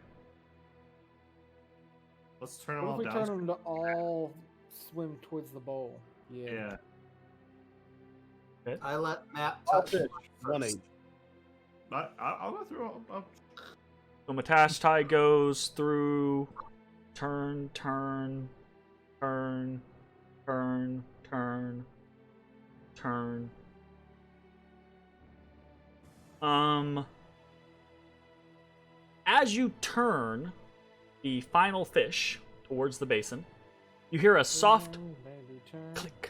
Let's turn them What all if we down. turn them to all swim towards the bowl? Yeah. I let Matt All touch fish, mine 1 first. inch. I'll go through. So Matashtai goes through, turn. As you turn the final fish towards the basin, you hear a soft click.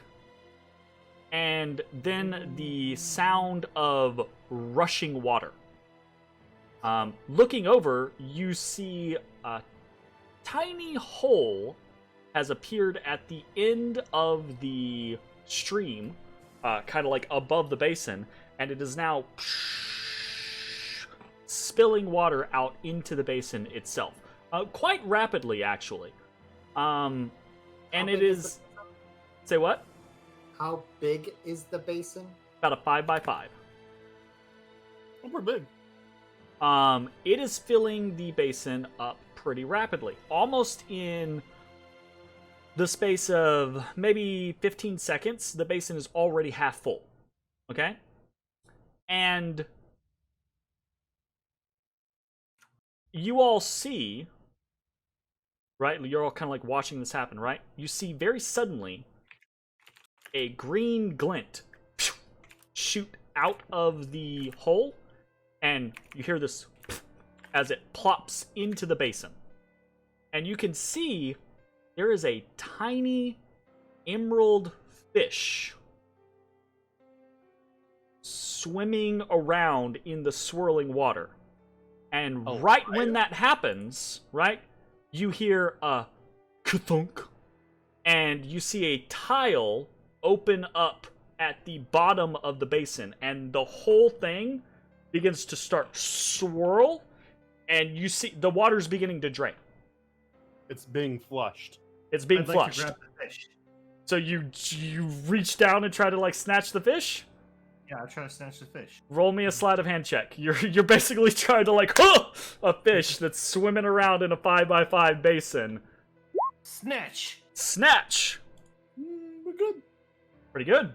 And then the sound of rushing water. Looking over, you see a tiny hole has appeared at the end of the stream, kind of like above the basin, and it is now spilling water out into the basin itself. Quite rapidly, actually. And it big is... Say what? How big is the basin? About a 5 by 5. Oh, we're big. It is filling the basin up pretty rapidly. Almost in the space of maybe 15 seconds, the basin is already half full. Okay? And you all see, right? You're all kind of like watching this happen, right? You see very suddenly a green glint shoot out of the hole, and you hear this as it plops into the basin. And you can see there is a tiny emerald fish swimming around in the swirling water. And when that happens, right, you hear a ka-thunk, and you see a tile open up at the bottom of the basin, and the whole thing begins to start swirl, and you see the water's beginning to drain. It's being flushed. It's being I'd flushed. like to grab the fish. So you reach down and try to like snatch the fish? Yeah, I try to snatch the fish. Roll me a sleight of hand check. You're basically trying to like a fish that's swimming around in a 5 by 5 basin. Snatch. Snatch. We're good. Pretty good.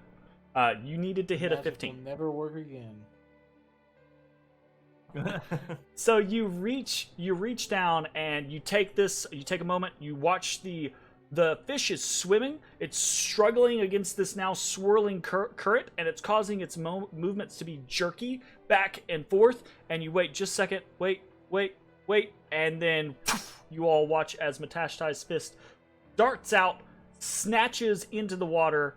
You needed to hit a Magic 15. will never work again. So you reach down and you take a moment, you watch the fish is swimming, it's struggling against this now swirling current, and it's causing its movements to be jerky back and forth, and you wait just a second, wait, Wait, and then you all watch as Matashtai's fist darts out, snatches into the water,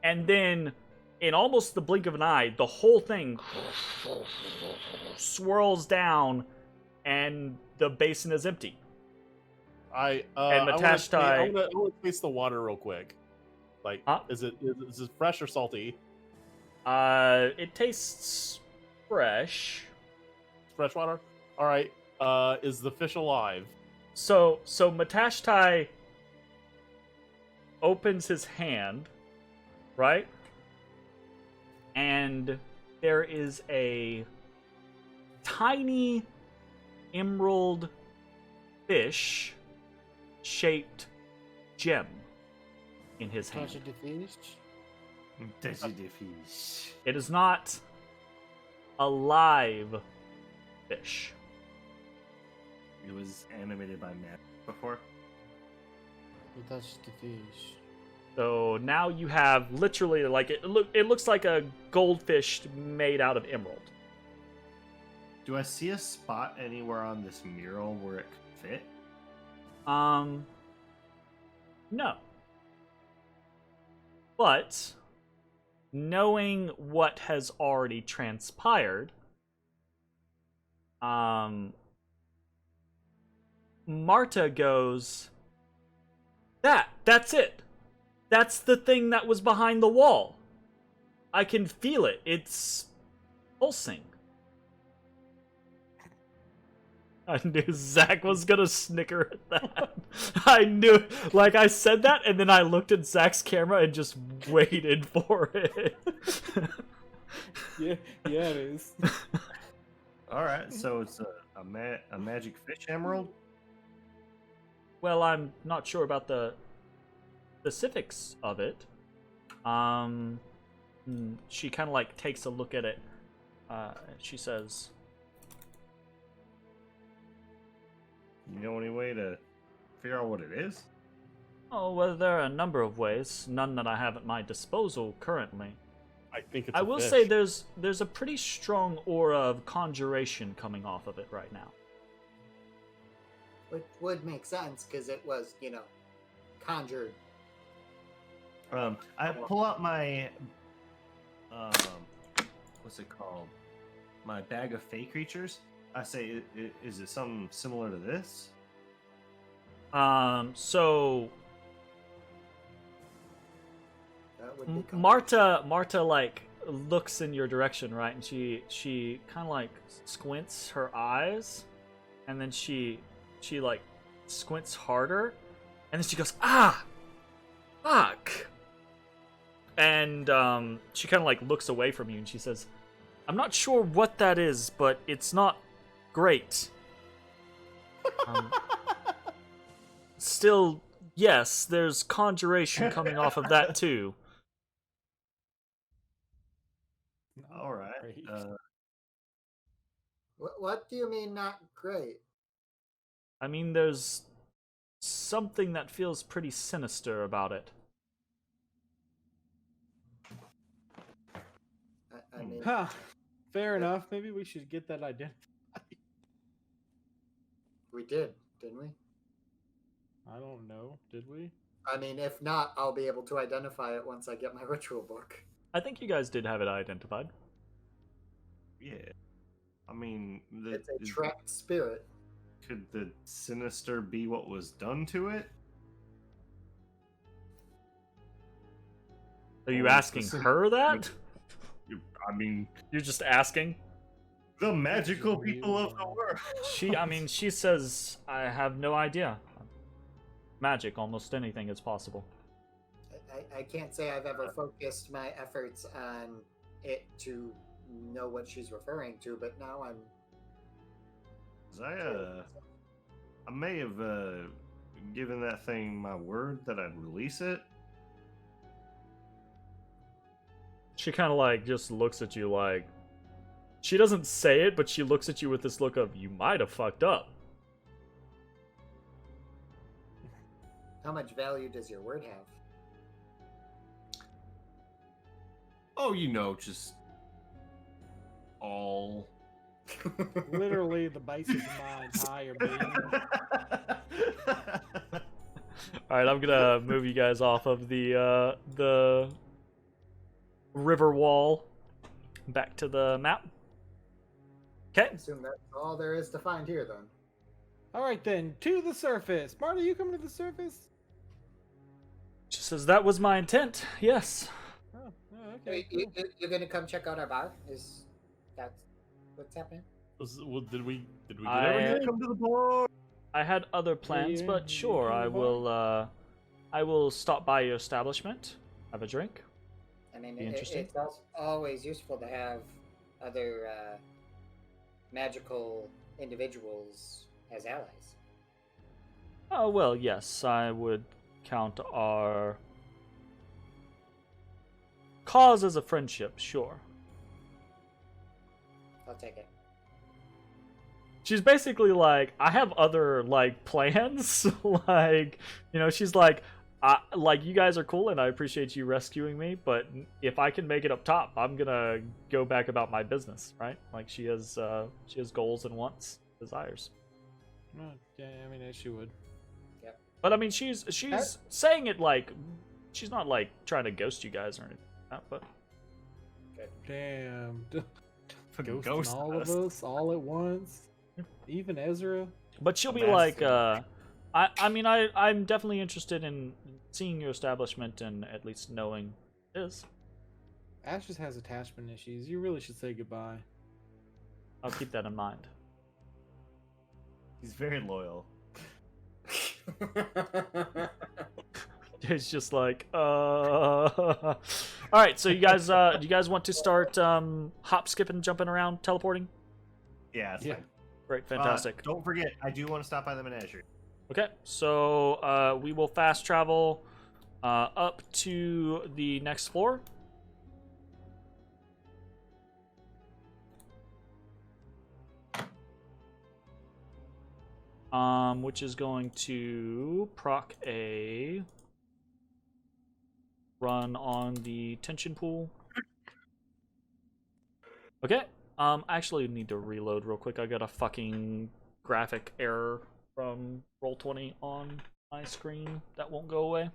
and then, in almost the blink of an eye, the whole thing swirls down, and the basin is empty. And Matashtai- I want to taste the water real quick. Like, Huh? is it fresh or salty? It tastes fresh. Fresh water. All right. Is the fish alive? So Matashtai opens his hand, right? And there is a tiny emerald fish shaped gem in his hand. Touch it to fish. It is not a live fish. It was animated by Matt before. You touch the fish. So now you have literally like it looks like a goldfish made out of emerald. Do I see a spot anywhere on this mural where it could fit? No. But knowing what has already transpired, Marta goes, That's it. That's the thing that was behind the wall. I can feel it. It's pulsing. I knew Zach was gonna snicker at that. I knew, like, I said that, and then I looked at Zach's camera and just waited for it. Yeah, it is. All right, so it's a magic fish emerald. Well, I'm not sure about the specifics of it. She kind of like takes a look at it. She says, You know any way to figure out what it is? "Oh, well, there are a number of ways. None that I have at my disposal currently. I think it's. I a will fish. say there's a pretty strong aura of conjuration coming off of it right now." Which would make sense because it was, conjured. I pull out my what's it called? My bag of fey creatures. I say, is it something similar to this? So That would be Marta like looks in your direction, right? And she kind of like squints her eyes, and then she like squints harder, and then she goes, "Ah, fuck!" And she kind of like looks away from you, and she says, "I'm not sure what that is, but it's not great." Still, yes, there's conjuration coming off of that too. All right. Great. What do you mean not great? I mean, there's something that feels pretty sinister about it. I mean, Huh. Fair enough. Maybe we should get that identified. we did, didn't we? I don't know. Did we? I mean, if not, I'll be able to identify it once I get my ritual book. I think you guys did have it identified. Yeah. I mean, It's a trapped spirit. could the sinister be what was done to it? Are you Or asking specific- her that? I mean, You're just asking? the magical people of the world. She says, "I have no idea. Magic, almost anything is possible." I can't say I've ever focused my efforts on it to know what she's referring to, but now I'm. 'Cause I may have given that thing my word that I'd release it. She kind of like just looks at you like, she doesn't say it, but she looks at you with this look of, you might have fucked up. How much value does your word have? Oh, just all Literally, the basis of my entire being. All right, I'm gonna move you guys off of the river wall back to the map. Okay. I assume that's all there is to find here, then. All right, then, to the surface. Marty, you coming to the surface? She says that was my intent. Yes. Oh, Wait, okay. Cool. you're gonna come check out our bar? Is that what's happening? Did we get I- everything? Come to the board. I had other plans, Yeah, but you sure, come I to the will. I will stop by your establishment, have a drink. I mean, Be interesting. it's always useful to have other magical individuals as allies. Oh well, yes, I would count our cause as a friendship. Sure. I'll take it. She's basically like, I have other like plans. Like, you know, she's like, like you guys are cool and I appreciate you rescuing me, but if I can make it up top, I'm gonna go back about my business, right? Like she has goals and wants, desires. Oh, yeah, I mean, she would. But I mean, she's saying it like she's not like trying to ghost you guys or anything like that, but Damn. Fucking Ghosting ghost all us. of us all at once. Even Ezra. but she'll be That's like, the- I'm definitely interested in seeing your establishment and at least knowing it is. Ash just has attachment issues. You really should say goodbye. I'll keep that in mind. He's very loyal. It's just like, all right. So you guys, do you guys want to start hop, skipping, jumping around, teleporting? Yeah, it's Yeah. fine. Great, fantastic. Don't forget, I do want to stop by the menagerie. Okay, so we will fast travel up to the next floor. Which is going to proc a run on the tension pool. Okay. I actually need to reload real quick. I got a fucking graphic error from Roll20 on my screen that won't go away.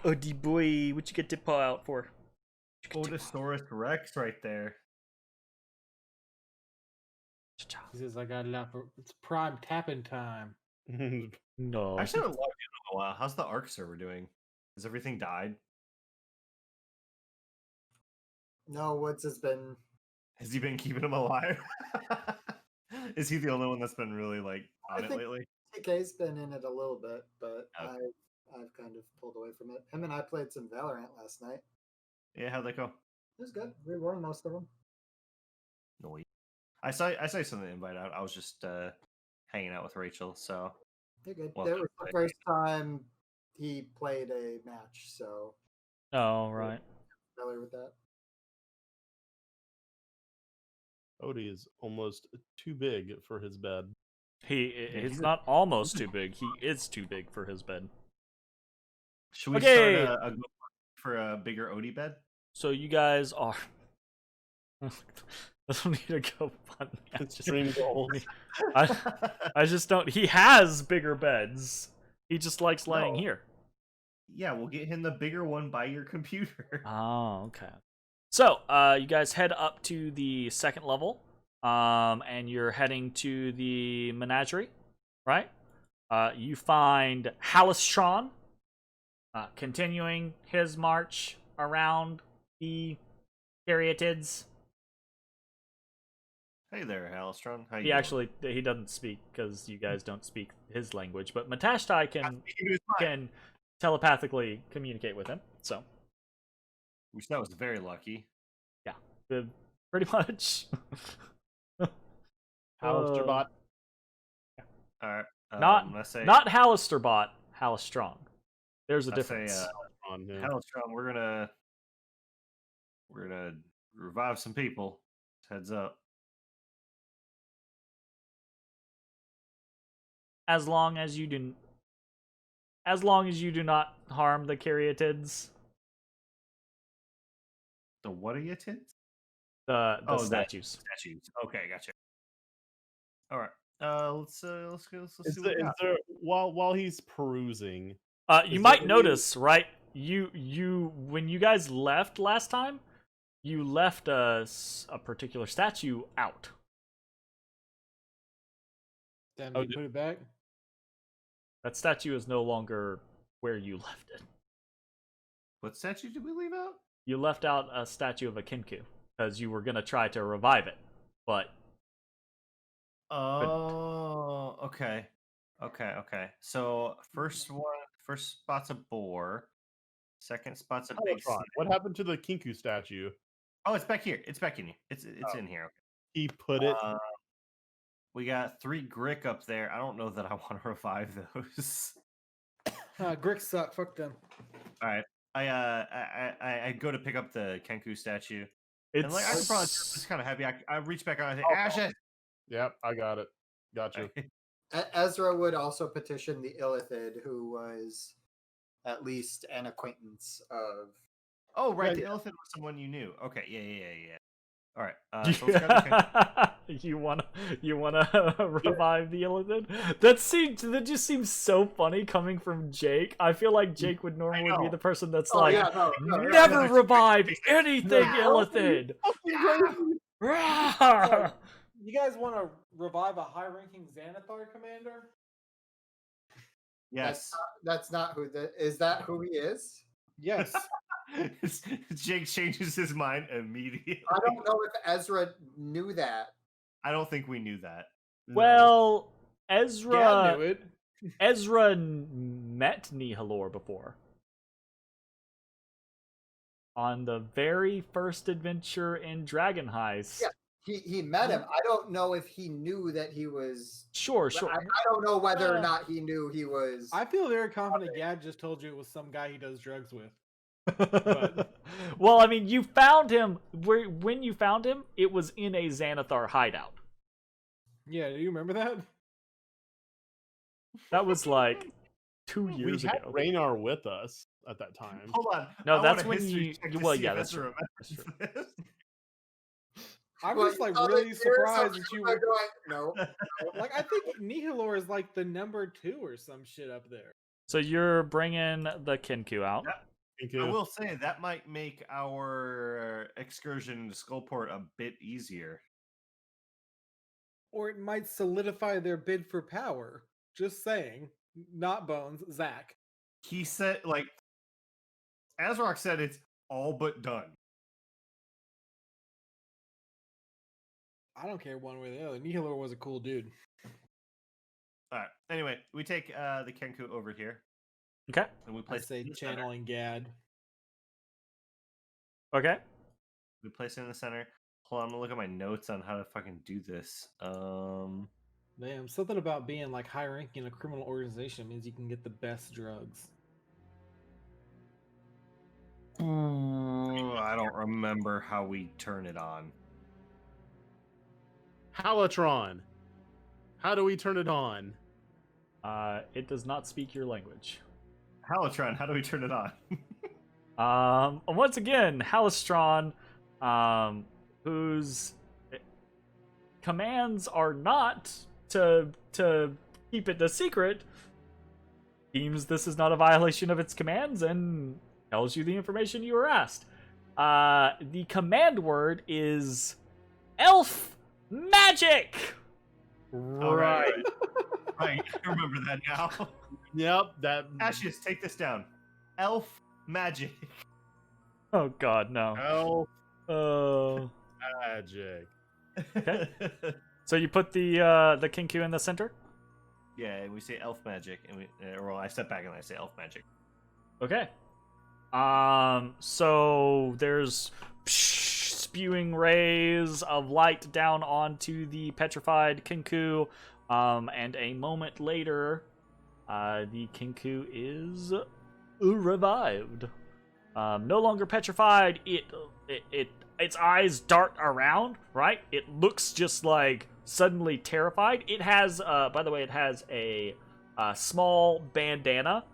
Oh, D boy, what you get to pull out for? Otosaurus Rex right there. He says, I got it out for it's prime tapping time. No. I actually haven't logged in a while. How's the Ark server doing? Has everything died? No, Woods has been. Has he been keeping him alive? Is he the only one that's been really like on I it think- lately? TK's been in it a little bit, but Okay. I've kind of pulled away from it. Him and I played some Valorant last night. Yeah, how'd that go? It was good. We won most of them. No. I saw something to invite out. I was just hanging out with Rachel, so They're good. Well, That was good the play. first time he played a match, so Oh, right. familiar with that. Odie is almost too big for his bed. It's he's a- not almost too big. He is too big for his bed. should we Okay. start a go for a bigger Odie bed? So you guys are. I don't need to go fun. Extreme goals. I just don't. He has bigger beds. He just likes laying No. here. Yeah, we'll get him the bigger one by your computer. Oh, okay. So, you guys head up to the second level, and you're heading to the menagerie, right? You find Halistron, continuing his march around the caryatids. Hey there, Halistron. How you He doing? actually he doesn't speak because you guys don't speak his language, but Matashtai He was fine. can telepathically communicate with him. So, Which that was very lucky. pretty much. Halaster bot. All right. Not I say, not Halaster bot, Halistrong. There's a I difference. Say, On, yeah. Halistron, we're gonna revive some people. Heads up. As long as you do not harm the caryatids. The what are you tits? The Oh, statues. Statues. Okay, gotcha. All right. Let's go. Let's Is see what we got. there while he's perusing? You Is might there any- notice, right? You when you guys left last time, you left a particular statue out. Then Oh, we put it back. That statue is no longer where you left it. What statue did we leave out? You left out a statue of a Kinku because you were gonna try to revive it, but Oh, okay. So first spot's a boar. Second spot's a big Halaster, snake. what happened to the Kinku statue? Oh, it's back here. It's back in here. It's in here. He put it. We got 3 Grick up there. I don't know that I want to revive those. Gricks suck. Fuck them. All right. I go to pick up the Kenku statue. And like I could probably it's kind of heavy. I reach back out and I say, Ashes. Yep, I got it. Got you. Ezra would also petition the Illithid, who was at least an acquaintance of. Oh, right. Yeah, The elephant was someone you knew. Okay. Yeah. All right. So let's grab the Kenku. you wanna revive the Illithid? That just seems so funny coming from Jake. I feel like Jake would normally be the person that's never revive anything Illithid. You guys want to revive a high-ranking Xanathar commander? Yes. That's not who is that who he is? Yes. Jake changes his mind immediately. I don't know if Ezra knew that. I don't think we knew that. Well, Ezra Gad knew it. Ezra met Nihalor before. On the very first adventure in Dragon Heist. Yeah. He met him. I don't know if he knew that he was. Sure. I don't know whether or not he knew he was. I feel very confident Gad just told you it was some guy he does drugs with. Well, I mean, you found him. When you found him, it was in a Xanathar hideout. Yeah, do you remember that? That was like 2 years We had ago. Raynar with us at that time. Hold on. No, I that's want a when history you. check to Well, see yeah, if that's Ezra true. That's true. remembers this. I'm Well, just like you know, really there's surprised some that you people were. going, no. Like, I think Nihilor is like the number 2 or some shit up there. So you're bringing the Kinku out. Yeah. I will say that might make our excursion to Skullport a bit easier. Or it might solidify their bid for power. Just saying. Not Bones, Zach. He said, like, Azrock said it's all but done. I don't care one way or the other. Nihilor was a cool dude. All right. Anyway, we take the Kenku over here. Okay. And we I place say it in the center. channeling Gad. Okay. We place it in the center. Hold on, I'm gonna look at my notes on how to fucking do this. Damn, something about being like high ranking in a criminal organization means you can get the best drugs. I don't remember how we turn it on. Halatron. How do we turn it on? It does not speak your language. Halatron, how do we turn it on? Once again, Halastron, whose commands are not to keep it a secret, deems this is not a violation of its commands and tells you the information you were asked. The command word is elf magic. Right. Right, I remember that now. Yep. That. Ashes, take this down. Elf magic. Oh God, no. Elf Oh. magic. Okay. So you put the Kinku in the center. Yeah, and we say elf magic, and I step back and I say elf magic. Okay. So there's spewing rays of light down onto the petrified Kinku, and a moment later, the Kinku is revived. No longer petrified. Its eyes dart around. Right. It looks just like suddenly terrified. It has, by the way, it has a small bandana.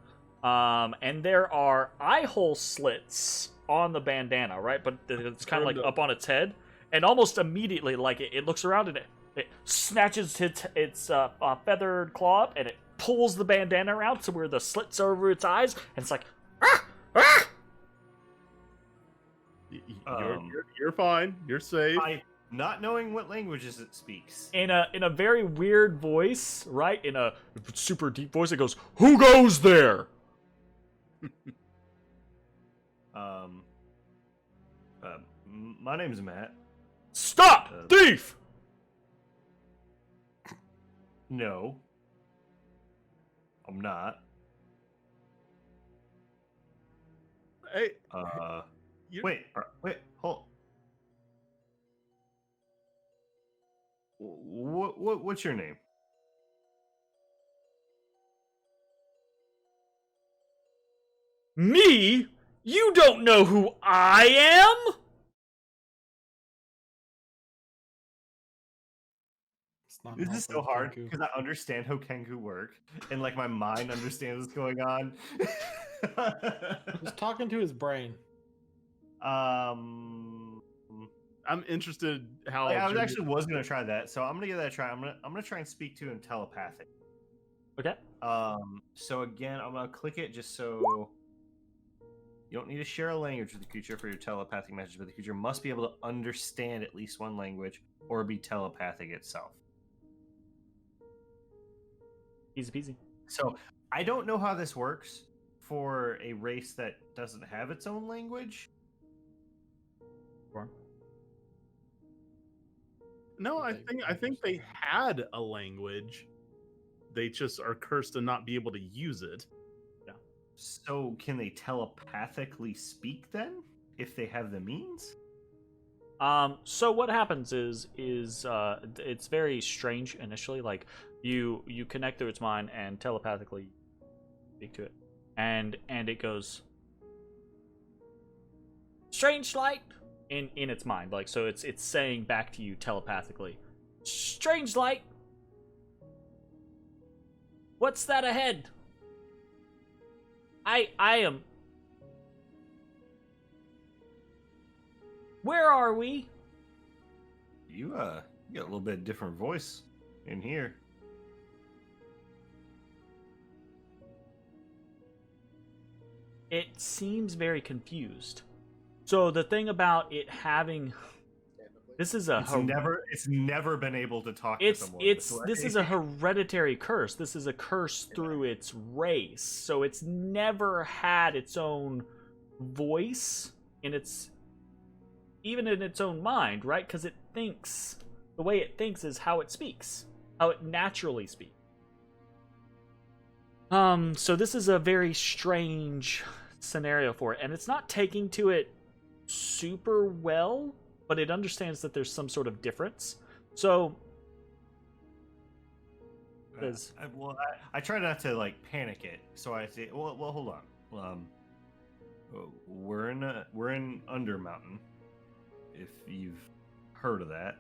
And there are eye hole slits on the bandana, right? But it's kind of like up on its head, and almost immediately, like it looks around and it snatches its feathered claw up and it pulls the bandana around to where the slits are over its eyes, and it's like, ah, ah! You're fine. You're safe. Not knowing what languages it speaks. In a very weird voice, right? In a super deep voice, it goes, "Who goes there?" My name's Matt. Stop, thief! No, I'm not. Hey, wait, hold. What's your name? Me? You don't know who I am? This is so hard because I understand how Kenku work, and like my mind understands what's going on. Just talking to his brain. I'm interested how. I was gonna try that, so I'm gonna give that a try. I'm gonna try and speak to him telepathic. Okay. So again, I'm gonna click it just so you don't need to share a language with the creature for your telepathic message, but the creature must be able to understand at least one language or be telepathic itself. Easy peasy. So I don't know how this works for a race that doesn't have its own language. Sure. No, I think they had a language. They just are cursed to not be able to use it. Yeah. So can they telepathically speak then, if they have the means? So what happens is it's very strange initially. Like you connect through its mind and telepathically speak to it, and it goes strange light in its mind. Like so, it's saying back to you telepathically, strange light. What's that ahead? I am. Where are we? You got a little bit different voice in here. It seems very confused. So the thing about it having this is it's never been able to talk to someone. This is a hereditary curse. This is a curse through its race. So it's never had its own voice even in its own mind, right? Because it thinks, the way it thinks is how it speaks, how it naturally speaks. So this is a very strange scenario for it, and it's not taking to it super well, but it understands that there's some sort of difference. So, I try not to like panic it. So I say, well, hold on. We're in Undermountain. If you've heard of that,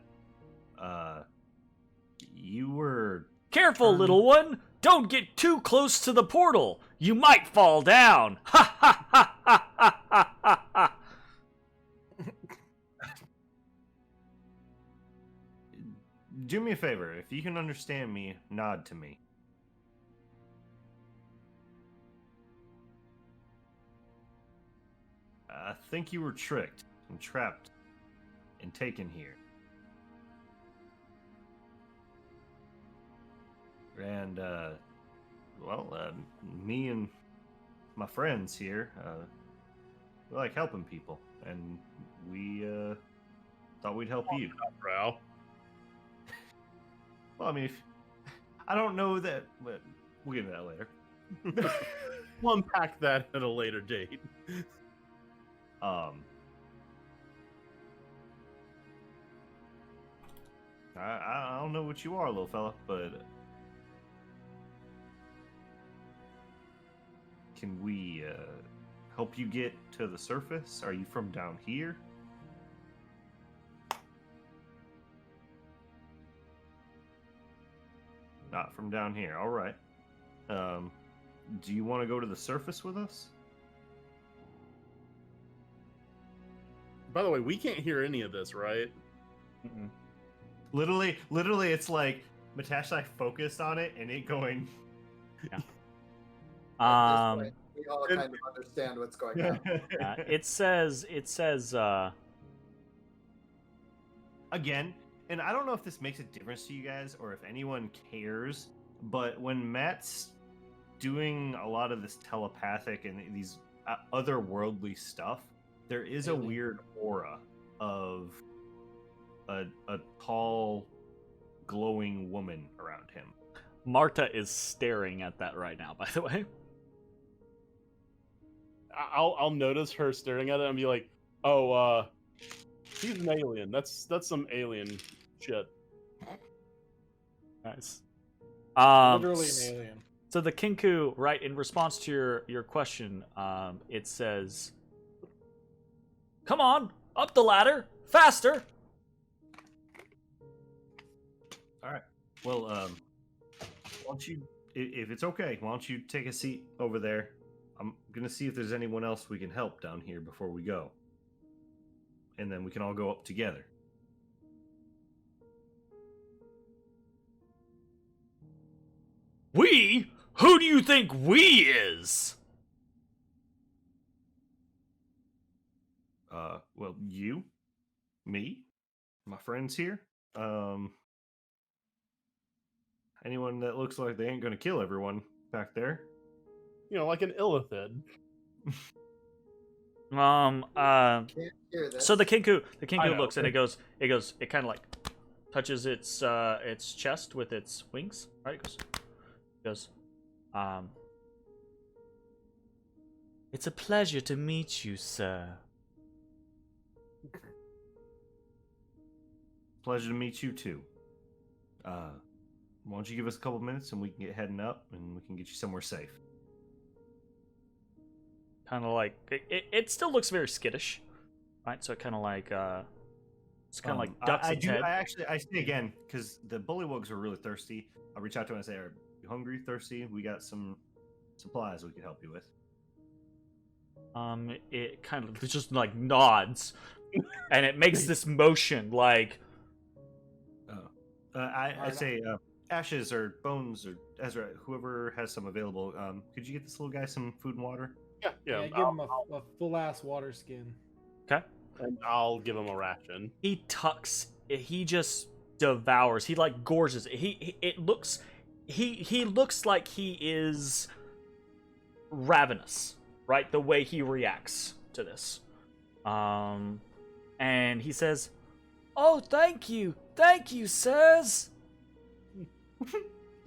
you were careful, little one. Don't get too close to the portal. You might fall down. Ha ha ha ha ha ha ha. Do me a favor. If you can understand me, nod to me. I think you were tricked and trapped and taken here. And, me and my friends here, we like helping people, and we, thought we'd help you. Bro. Well, I mean, I don't know that, but we'll get into that later. We'll unpack that at a later date. I don't know what you are, little fella, but can we help you get to the surface? Are you from down here? Not from down here. All right. Do you want to go to the surface with us? By the way, we can't hear any of this, right? Mm-mm. Literally, it's like Matashtai focused on it and it going. At this Um, point, we all kind of understand what's going on. it says Again, and I don't know if this makes a difference to you guys or if anyone cares, but when Matt's doing a lot of this telepathic and these otherworldly stuff, there is a weird aura of a tall, glowing woman around him. Marta is staring at that right now, by the way. I'll notice her staring at it and be like, "Oh, he's an alien. That's some alien shit." Nice. Literally an alien. So the Kinku, right, in response to your question, it says, "Come on, up the ladder, faster!" All right. Well, why don't you, if it's okay, why don't you take a seat over there? I'm gonna see if there's anyone else we can help down here before we go, and then we can all go up together. We? Who do you think we is? Well, you, me, my friends here, anyone that looks like they ain't gonna kill everyone back there. You know, like an illithid. Can't hear this. So the Kinku I know. looks and it kind of like touches its chest with its wings, right? It goes, it's a pleasure to meet you, sir. Pleasure to meet you too. Why don't you give us a couple minutes and we can get heading up and we can get you somewhere safe. Kind of like it still looks very skittish, right? So it kind of like it's kind of like ducks its head. I say again because the bullywugs are really thirsty. I'll reach out to him and say, "Are you hungry, thirsty? We got some supplies we could help you with." It kind of just like nods, and it makes this motion like. I say ashes or bones or Ezra, whoever has some available. Could you get this little guy some food and water? Yeah, give him a full ass water skin. Okay. And I'll give him a ration. He tucks. He just devours. He like gorges. It looks. He looks like he is ravenous, right? The way he reacts to this. And he says, "Oh, thank you, sirs." I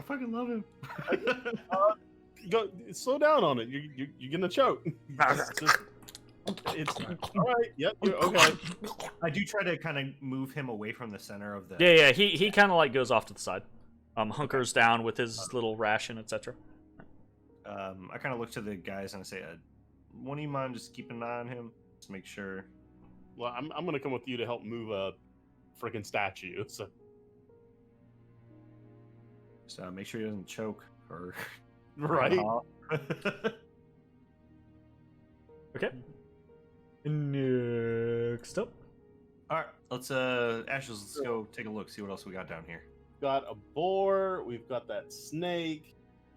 fucking love him. Go slow down on it. You're gonna choke. It's all right. Yep. Okay. I do try to kind of move him away from the center of the. Yeah. He kind of like goes off to the side, hunkers down with his little ration, etc. I kind of look to the guys and I say, "One of you mind just keeping an eye on him, just make sure." Well, I'm gonna come with you to help move a freaking statue. So make sure he doesn't choke or. Right. Okay. Next up. All right, let's Ashes. Let's go take a look. See what else we got down here. Got a boar. We've got that snake.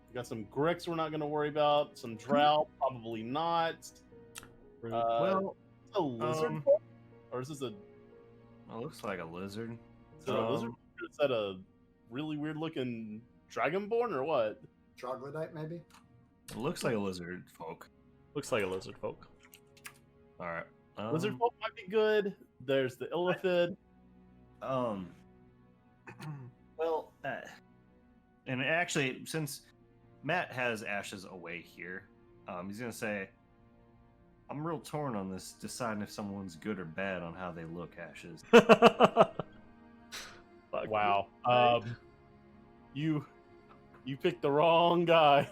We got some gricks we're not gonna worry about. Some drow, probably not. Well, a lizard, or is this a? It looks like a lizard. Is it a lizard? Is that a really weird looking dragonborn or what? Troglodyte, maybe? It looks like a lizard folk. Looks like a lizard folk. All right. Lizard folk might be good. There's the illithid. Well, and actually, since Matt has Ashes away here, he's gonna say, "I'm real torn on this, deciding if someone's good or bad on how they look." Ashes. Wow. You picked the wrong guy.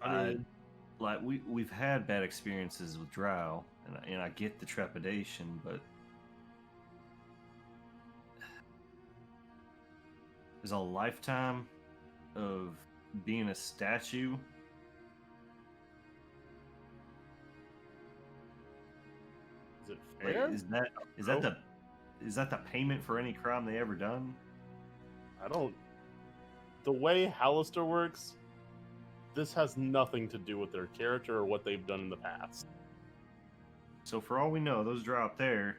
I mean, like we've had bad experiences with Drow, and I get the trepidation, but there's a lifetime of being a statue Wait, Fair? is that the payment for any crime they ever done? I don't. The way Halaster works, this has nothing to do with their character or what they've done in the past. So for all we know, those drop there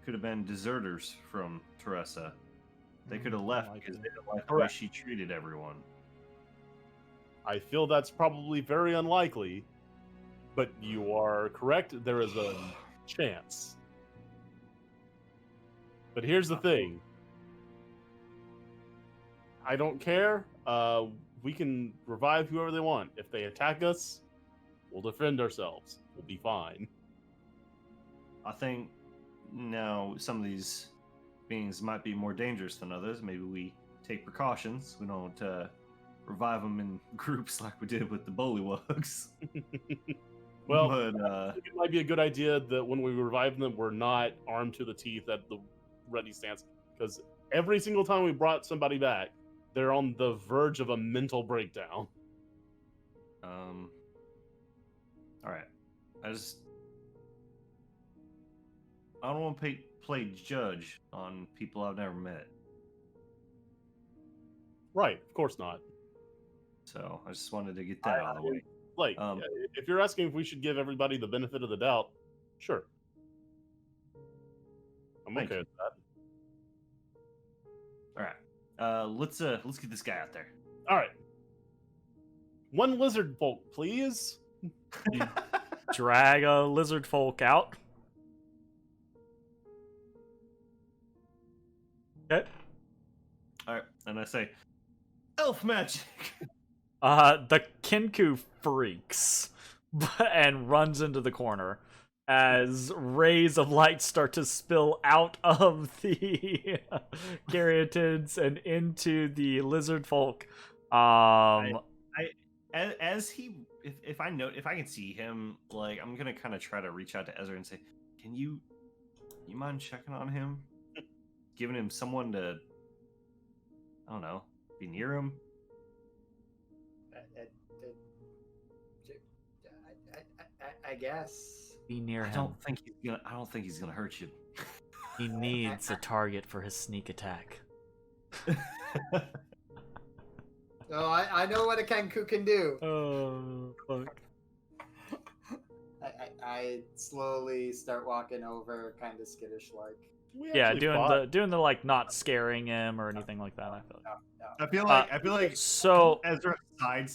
could have been deserters from Teresa. They could have left because they didn't like the way Correct. she treated everyone. I feel that's probably very unlikely, but you are correct. There is a chance. But here's the thing. I don't care. We can revive whoever they want. If they attack us, we'll defend ourselves. We'll be fine. I think now some of these beings might be more dangerous than others. Maybe we take precautions. We don't revive them in groups like we did with the bullywugs. Well, but I think it might be a good idea that when we revive them, we're not armed to the teeth at the ready stance. Because every single time we brought somebody back, they're on the verge of a mental breakdown. all right. I don't want to play judge on people I've never met. Right, of course not. So I just wanted to get that out of the way. Like, if you're asking if we should give everybody the benefit of the doubt, sure. I'm Thank okay you. with that. All right. Let's get this guy out there. All right. One lizard folk, please. Drag a lizard folk out. Okay. All right, and I say, elf magic. The Kinku freaks and runs into the corner as rays of light start to spill out of the caryatids and into the lizard folk. As he, if I can see him, like I'm gonna kind of try to reach out to Ezra and say, can you mind checking on him, giving him someone to, I don't know, be near him. I guess. Be near I him. don't think he's gonna hurt you. He needs a target for his sneak attack. So I know what a Kenku can do. Oh, fuck. I slowly start walking over, kind of skittish like. Yeah, doing the like not scaring him or anything like that. I feel like. I feel like So Ezra side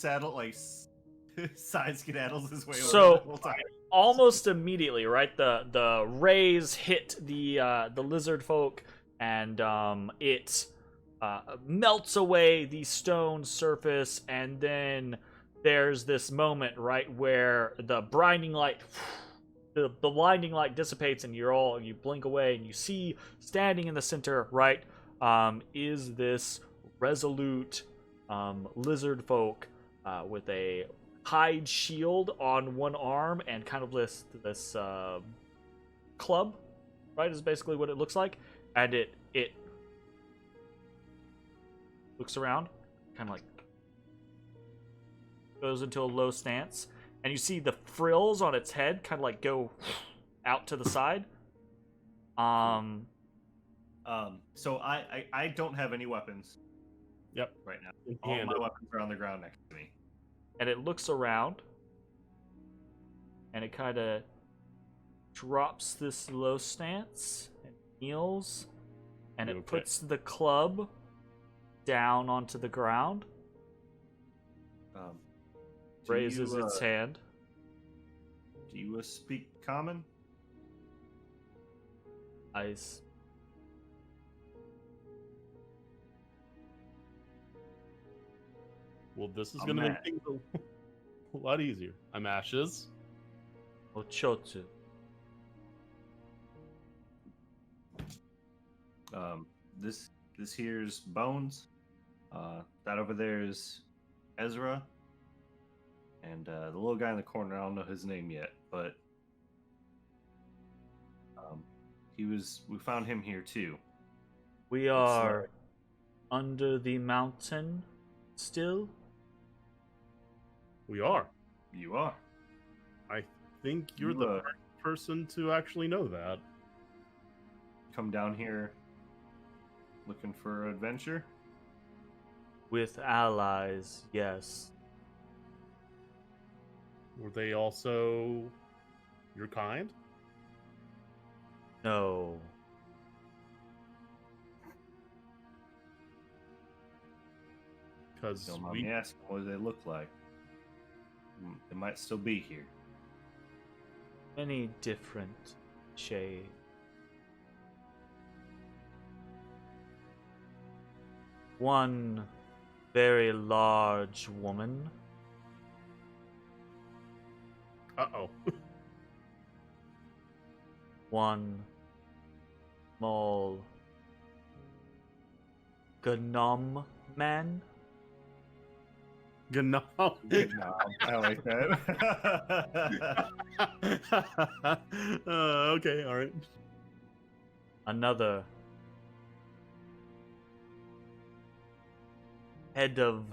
skedaddles his way over So- the whole time. almost immediately, right? The rays hit the lizard folk, and it melts away the stone surface, and then there's this moment, right, where the blinding light dissipates, and you blink away, and you see standing in the center, right, is this resolute lizard folk with a hide shield on one arm and kind of this club, right, is basically what it looks like. And it looks around, kind of like goes into a low stance, and you see the frills on its head kind of like go out to the side. So I don't have any weapons. Yep. Right now, all my weapons are on the ground next to me. And it looks around, and it kind of drops this low stance and kneels, and it puts the club down onto the ground, raises its hand. Do you speak common? Ice. Well, this is going to make things a lot easier. I'm Ashes. Ochotsu. This here's Bones. That over there is Ezra. And the little guy in the corner, I don't know his name yet, but we found him here too. We are under the mountain still. We are. You are. I think you're You, the first person to actually know that. come down here looking for adventure? With allies, yes. Were they also your kind? No. Because Don't mind me asking, what do they look like? They might still be here. Many different shades. One very large woman. Uh-oh. One small gnome man. Gnome. No, I like that. Okay, all right. Another head of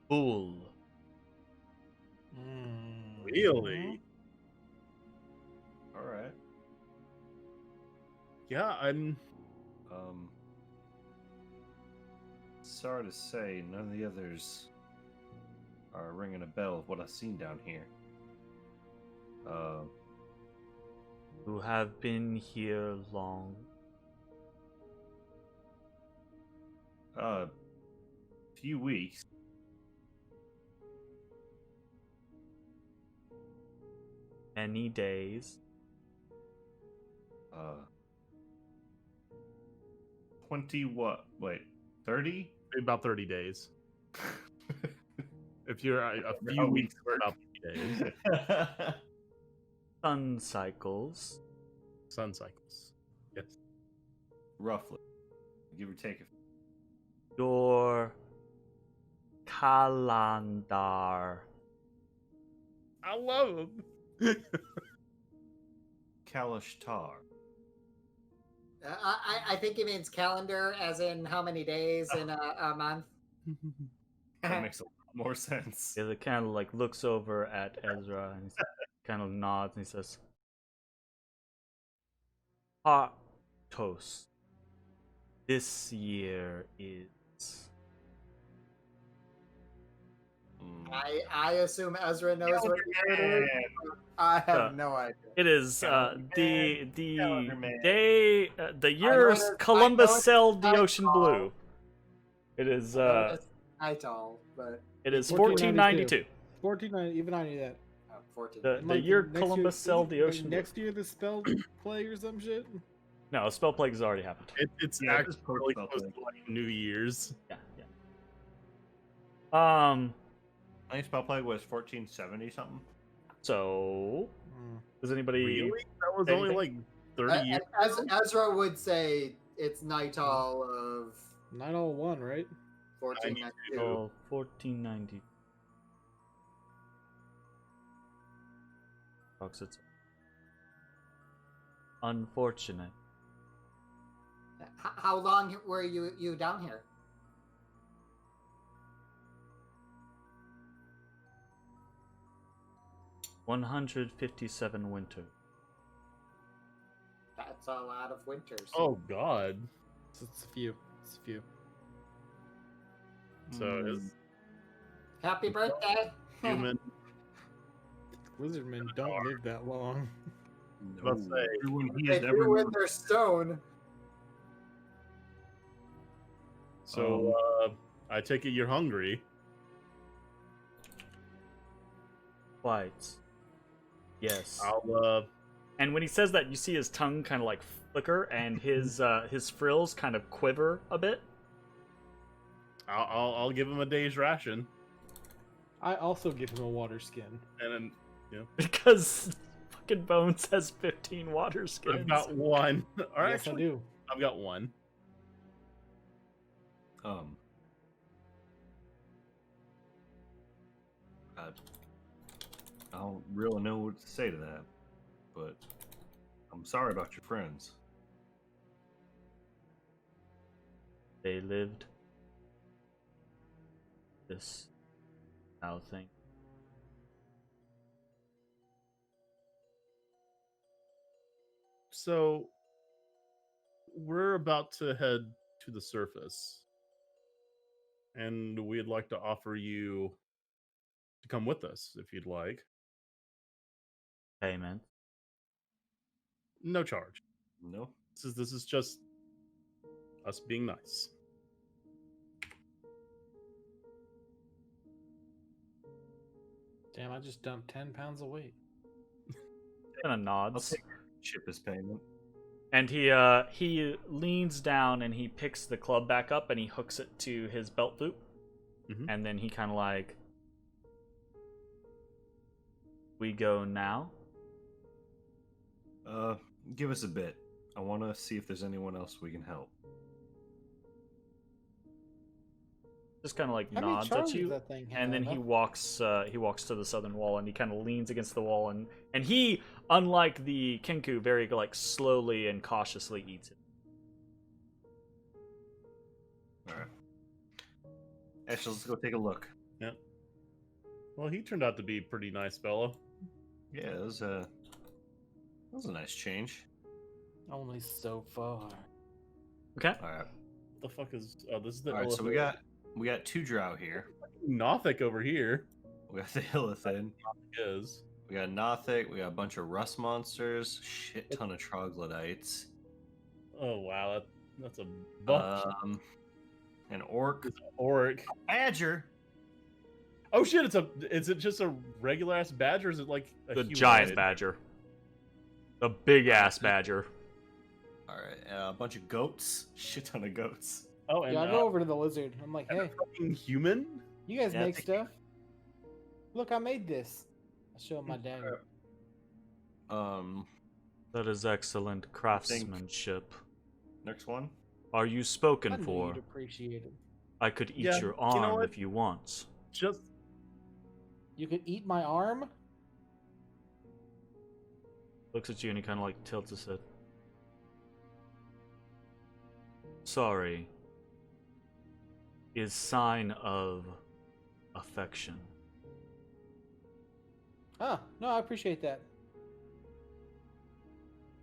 bull. Really? All right. Yeah, I'm. Sorry to say, none of the others are ringing a bell of what I've seen down here. Who have been here long. Few weeks. Many days. 20 what? Wait, 30? About 30 days. If you're a few How weeks, weeks work. about 30 days. Sun cycles. Sun cycles. Yes. Roughly. Give or take. Your calendar. I love him. Kalashtar. I think he means calendar, as in how many days in a month. That makes a lot more sense. Yeah, it kind of like looks over at Ezra and he kind of nods and he says, "Hot toast. This year is." I assume Ezra knows what it is. I have no idea. It is the Calendar man. day the I know year it is- I Columbus know it's sailed the nightfall. ocean blue. It is Nightal, but it is 1492. 1492. Even I knew that. 14. The Like year next Columbus sailed the ocean blue. Next year, the spell plague or some shit. No, spell plague has already happened. It's Yeah, actually it's post really spell close plague. to like New Year's. Yeah, yeah. I think spell plague was 1470 something. So does anybody Really? That was say only anything? like 30 years. Ezra would say it's Nightal of 901, right? 1492. Oh, 1490. Fox, it's unfortunate. How long were you down here? $157 winter. That's a lot of winters. Oh God. It's a few. It's a few. So is Happy birthday! human. Lizardmen don't live that long. Let's say Everyone he They has do ever when known. they're stone. so. I take it you're hungry. Quite. Yes. I'll And when he says that, you see his tongue kind of like flicker and his frills kind of quiver a bit. I'll give him a day's ration, I also give him a water skin. and then Because fucking Bones has 15 water skins. I've got one. Or Yes, actually, I do. I've got one. I don't really know what to say to that, but I'm sorry about your friends. They lived this now thing. So we're about to head to the surface, and we'd like to offer you to come with us if you'd like. Payment. No charge. No. This is just us being nice. Damn, I just dumped 10 pounds of weight. Kind of nods. I'll take ship as payment. And he leans down and he picks the club back up and he hooks it to his belt loop. Mhm. And then he kind of like, we go now. Give us a bit. I want to see if there's anyone else we can help. Just kind of like How many nods at charges you, that thing and then have? he walks to the southern wall and he kind of leans against the wall and he, unlike the Kinku, very like slowly and cautiously eats it. All right. Actually, let's go take a look. Yeah. Well, he turned out to be a pretty nice fellow. Yeah, that was a nice change. Only so far. Okay. All right. The fuck is? Oh, this is the. All right. So we got two drow here. Nothic over here. We got the Illithin. Is We got Nothic. We got a bunch of rust monsters. Shit ton of troglodytes. oh wow, that's a bunch. An orc. Oric. Badger. Oh shit! Is it just a regular ass badger? Or is it like a The humanoid? giant badger. The big ass badger. All right. A bunch of goats. Shit ton of goats. Oh, and Yeah, I go over to the lizard. I'm like, and a hey, fucking human. you guys Yeah, make take- stuff? Look, I made this. I show him my dagger. That is excellent craftsmanship. Next one. Are you I spoken knew for? you'd appreciate it. I could eat Yeah, your you know arm what? if you want. Just You could eat my arm? Looks at you and he kind of like tilts his head. Sorry. Is sign of affection. Ah, no, I appreciate that.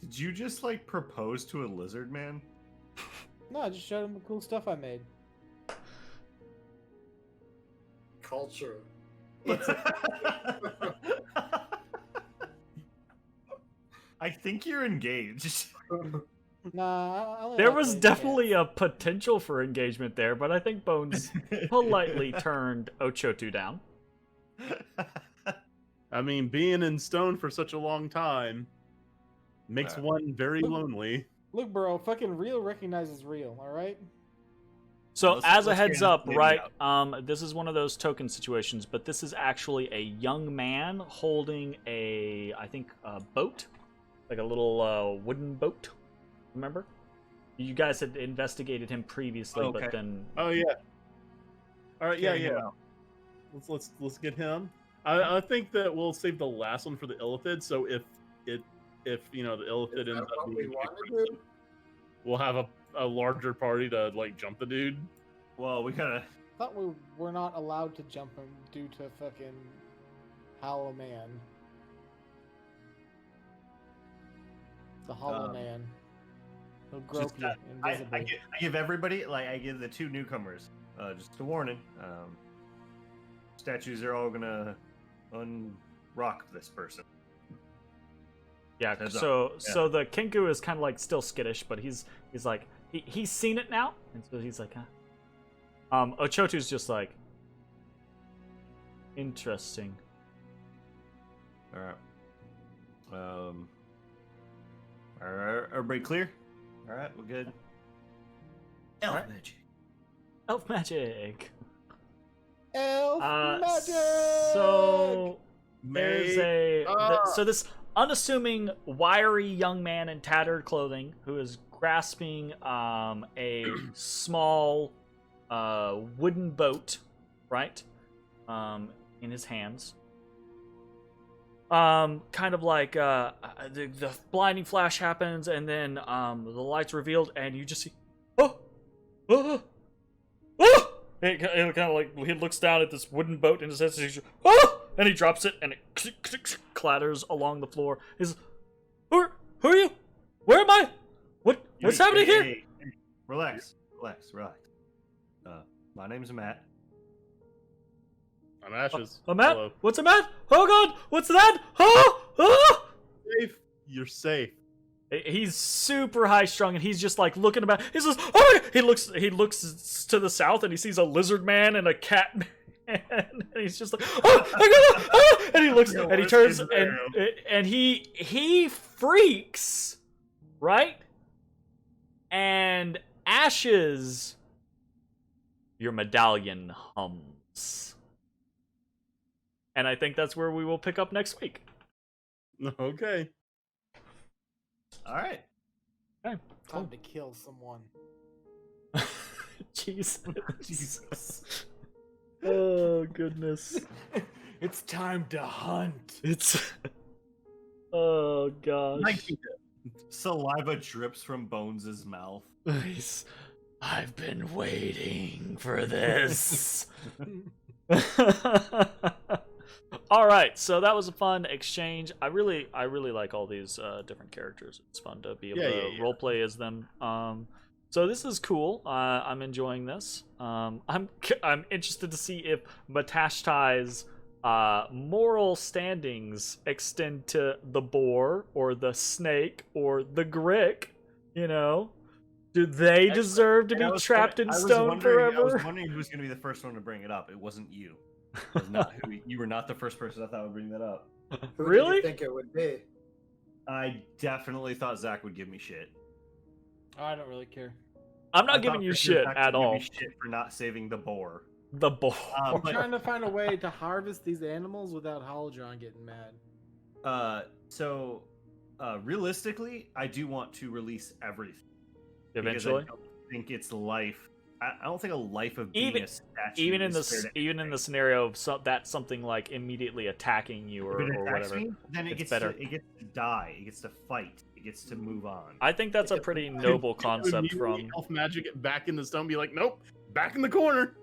Did you just like propose to a lizard man? No, I just showed him the cool stuff I made. Culture. I think you're engaged. Nah, I only There like was the definitely a potential for engagement there, but I think Bones politely turned Ochotu down. I mean, being in stone for such a long time makes one very lonely. Look, bro, fucking real recognizes real, alright? So Let's- as a let's heads get up, it right? out. This is one of those token situations, but this is actually a young man holding I think, a boat, like a little wooden boat. Remember? You guys had investigated him previously, Okay. but then Oh yeah. All right, yeah, Carry him yeah. out. Let's get him. I think that we'll save the last one for the Illithid. So if you know the Illithid Is ends that up what we being want to do? we'll have a larger party to like jump the dude. Well, we gotta. Thought we were not allowed to jump him due to fucking Hollow Man. The Hollow Man. He'll grope Just, you invisibly. I give everybody, like, I give the two newcomers, just a warning. Statues are all gonna unrock this person. yeah. Heads up. So the Kinku is kind of like still skittish, but he's like he's seen it now, and so he's like, Ochotu's just like, interesting. All right. All right, everybody clear? All right, we're good. Elf Alright. magic. Elf magic. Elf magic! So there's Mate so this unassuming, wiry young man in tattered clothing who is grasping a small wooden boat, right, in his hands. Kind of like the blinding flash happens, and then the lights revealed, and you just see, oh. It kind of like he looks down at this wooden boat in his head, and he drops it, and it clatters along the floor. He's, who are you? Where am I? What's happening here? Hey. Relax. My name's Matt. I'm Ashes. Matt? Hello. What's a Matt? Oh god, what's that? Oh! Safe. You're safe. He's super high strung, and he's just like looking about. He says, "Oh my god!" He looks to the south, and he sees a lizard man and a cat man, and he's just like, "Oh my god!" Oh! And he looks, and he turns, and he freaks, right? And Ashes, your medallion hums, and I think that's where we will pick up next week. Okay. All right. Okay. Time to kill someone. Jesus. Oh goodness. It's time to hunt. It's. Oh gosh. Saliva drips from Bones' mouth. I've been waiting for this. All right, so that was a fun exchange. I really like all these different characters. It's fun to be able to roleplay as them. So this is cool. I'm enjoying this. I'm interested to see if Matashtai's moral standings extend to the boar or the snake or the grick. You know, do they deserve to be trapped in stone forever? I was wondering who's going to be the first one to bring it up. It wasn't you. You were not the first person I thought would bring that up. Who Really? did you think it would be? I definitely thought Zach would give me shit. Oh, I don't really care. I'm not I giving thought you for sure shit Zach at would give all. me shit for not saving the boar. The boar. I'm But trying to find a way to harvest these animals without Holodron getting mad. so realistically, I do want to release everything. Eventually. Because I don't think it's life. I don't think a life of being a statue. Even in the the scenario of that's something like immediately attacking you or whatever. Then it it's gets better. to die. It gets to fight. It gets to move on. I think that's a pretty noble concept from elf magic it back in the stone. Be like, nope, back in the corner.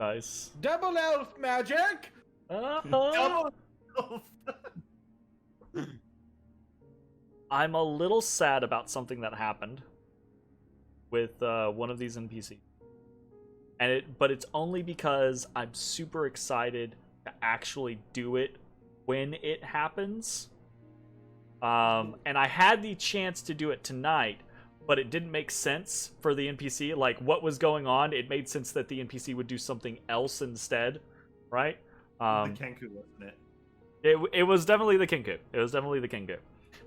Nice. Double elf magic. Uh-huh. I'm a little sad about something that happened with one of these NPCs, but it's only because I'm super excited to actually do it when it happens. And I had the chance to do it tonight, but it didn't make sense for the NPC. Like, what was going on? It made sense that the NPC would do something else instead, right? The Kenku, wasn't it? It was definitely the Kenku. It was definitely the Kenku.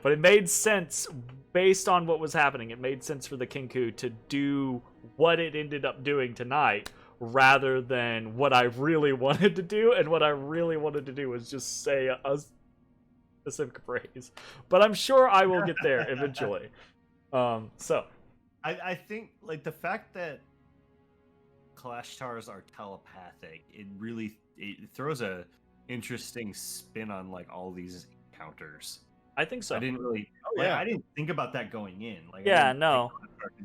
But it made sense based on what was happening. It made sense for the Kenku to do what it ended up doing tonight rather than what I really wanted to do. And what I really wanted to do was just say a specific phrase. But I'm sure I will get there eventually. So I think like the fact that Kalashtars are telepathic, it throws a interesting spin on like all these encounters. I think so. I didn't really. I didn't think about that going in. Like, no.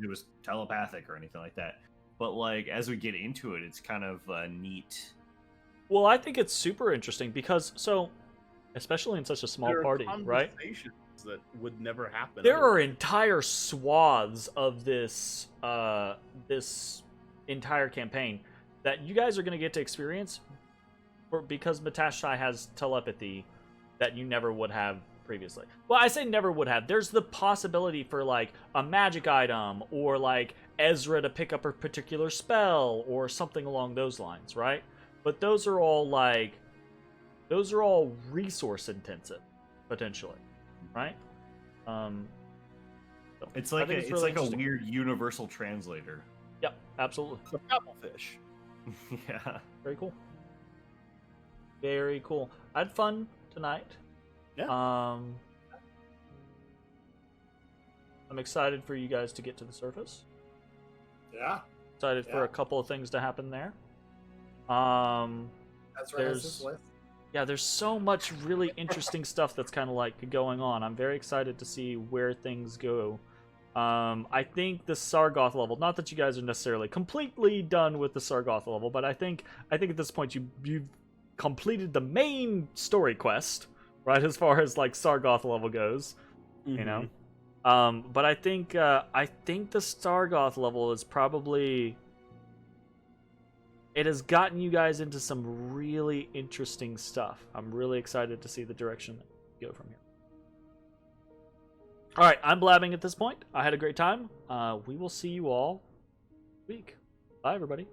It was telepathic or anything like that. But like as we get into it, it's kind of neat. Well, I think it's super interesting because especially in such a small party, right? That would never happen. There are entire swaths of this this entire campaign that you guys are going to get to experience because Matashtai has telepathy that you never would have previously. Well, I say never would have. There's the possibility for like a magic item or like Ezrah to pick up a particular spell or something along those lines, right? But those are all resource intensive potentially, right? It's like a weird universal translator. Yep, absolutely. The Applefish. Yeah. Very cool. Very cool. I had fun tonight. Yeah. I'm excited for you guys to get to the surface. Yeah. Excited for a couple of things to happen there. That's right. This list. Yeah, there's so much really interesting stuff that's kind of like going on. I'm very excited to see where things go. I think the Sargoth level, not that you guys are necessarily completely done with the Sargoth level, but I think at this point you've completed the main story quest, right, as far as like Sargoth level goes, you know. But I think the Stargoth level is probably, it has gotten you guys into some really interesting stuff. I'm really excited to see the direction that you go from here. All right, I'm blabbing at this point. I had a great time. We will see you all next week. Bye, everybody.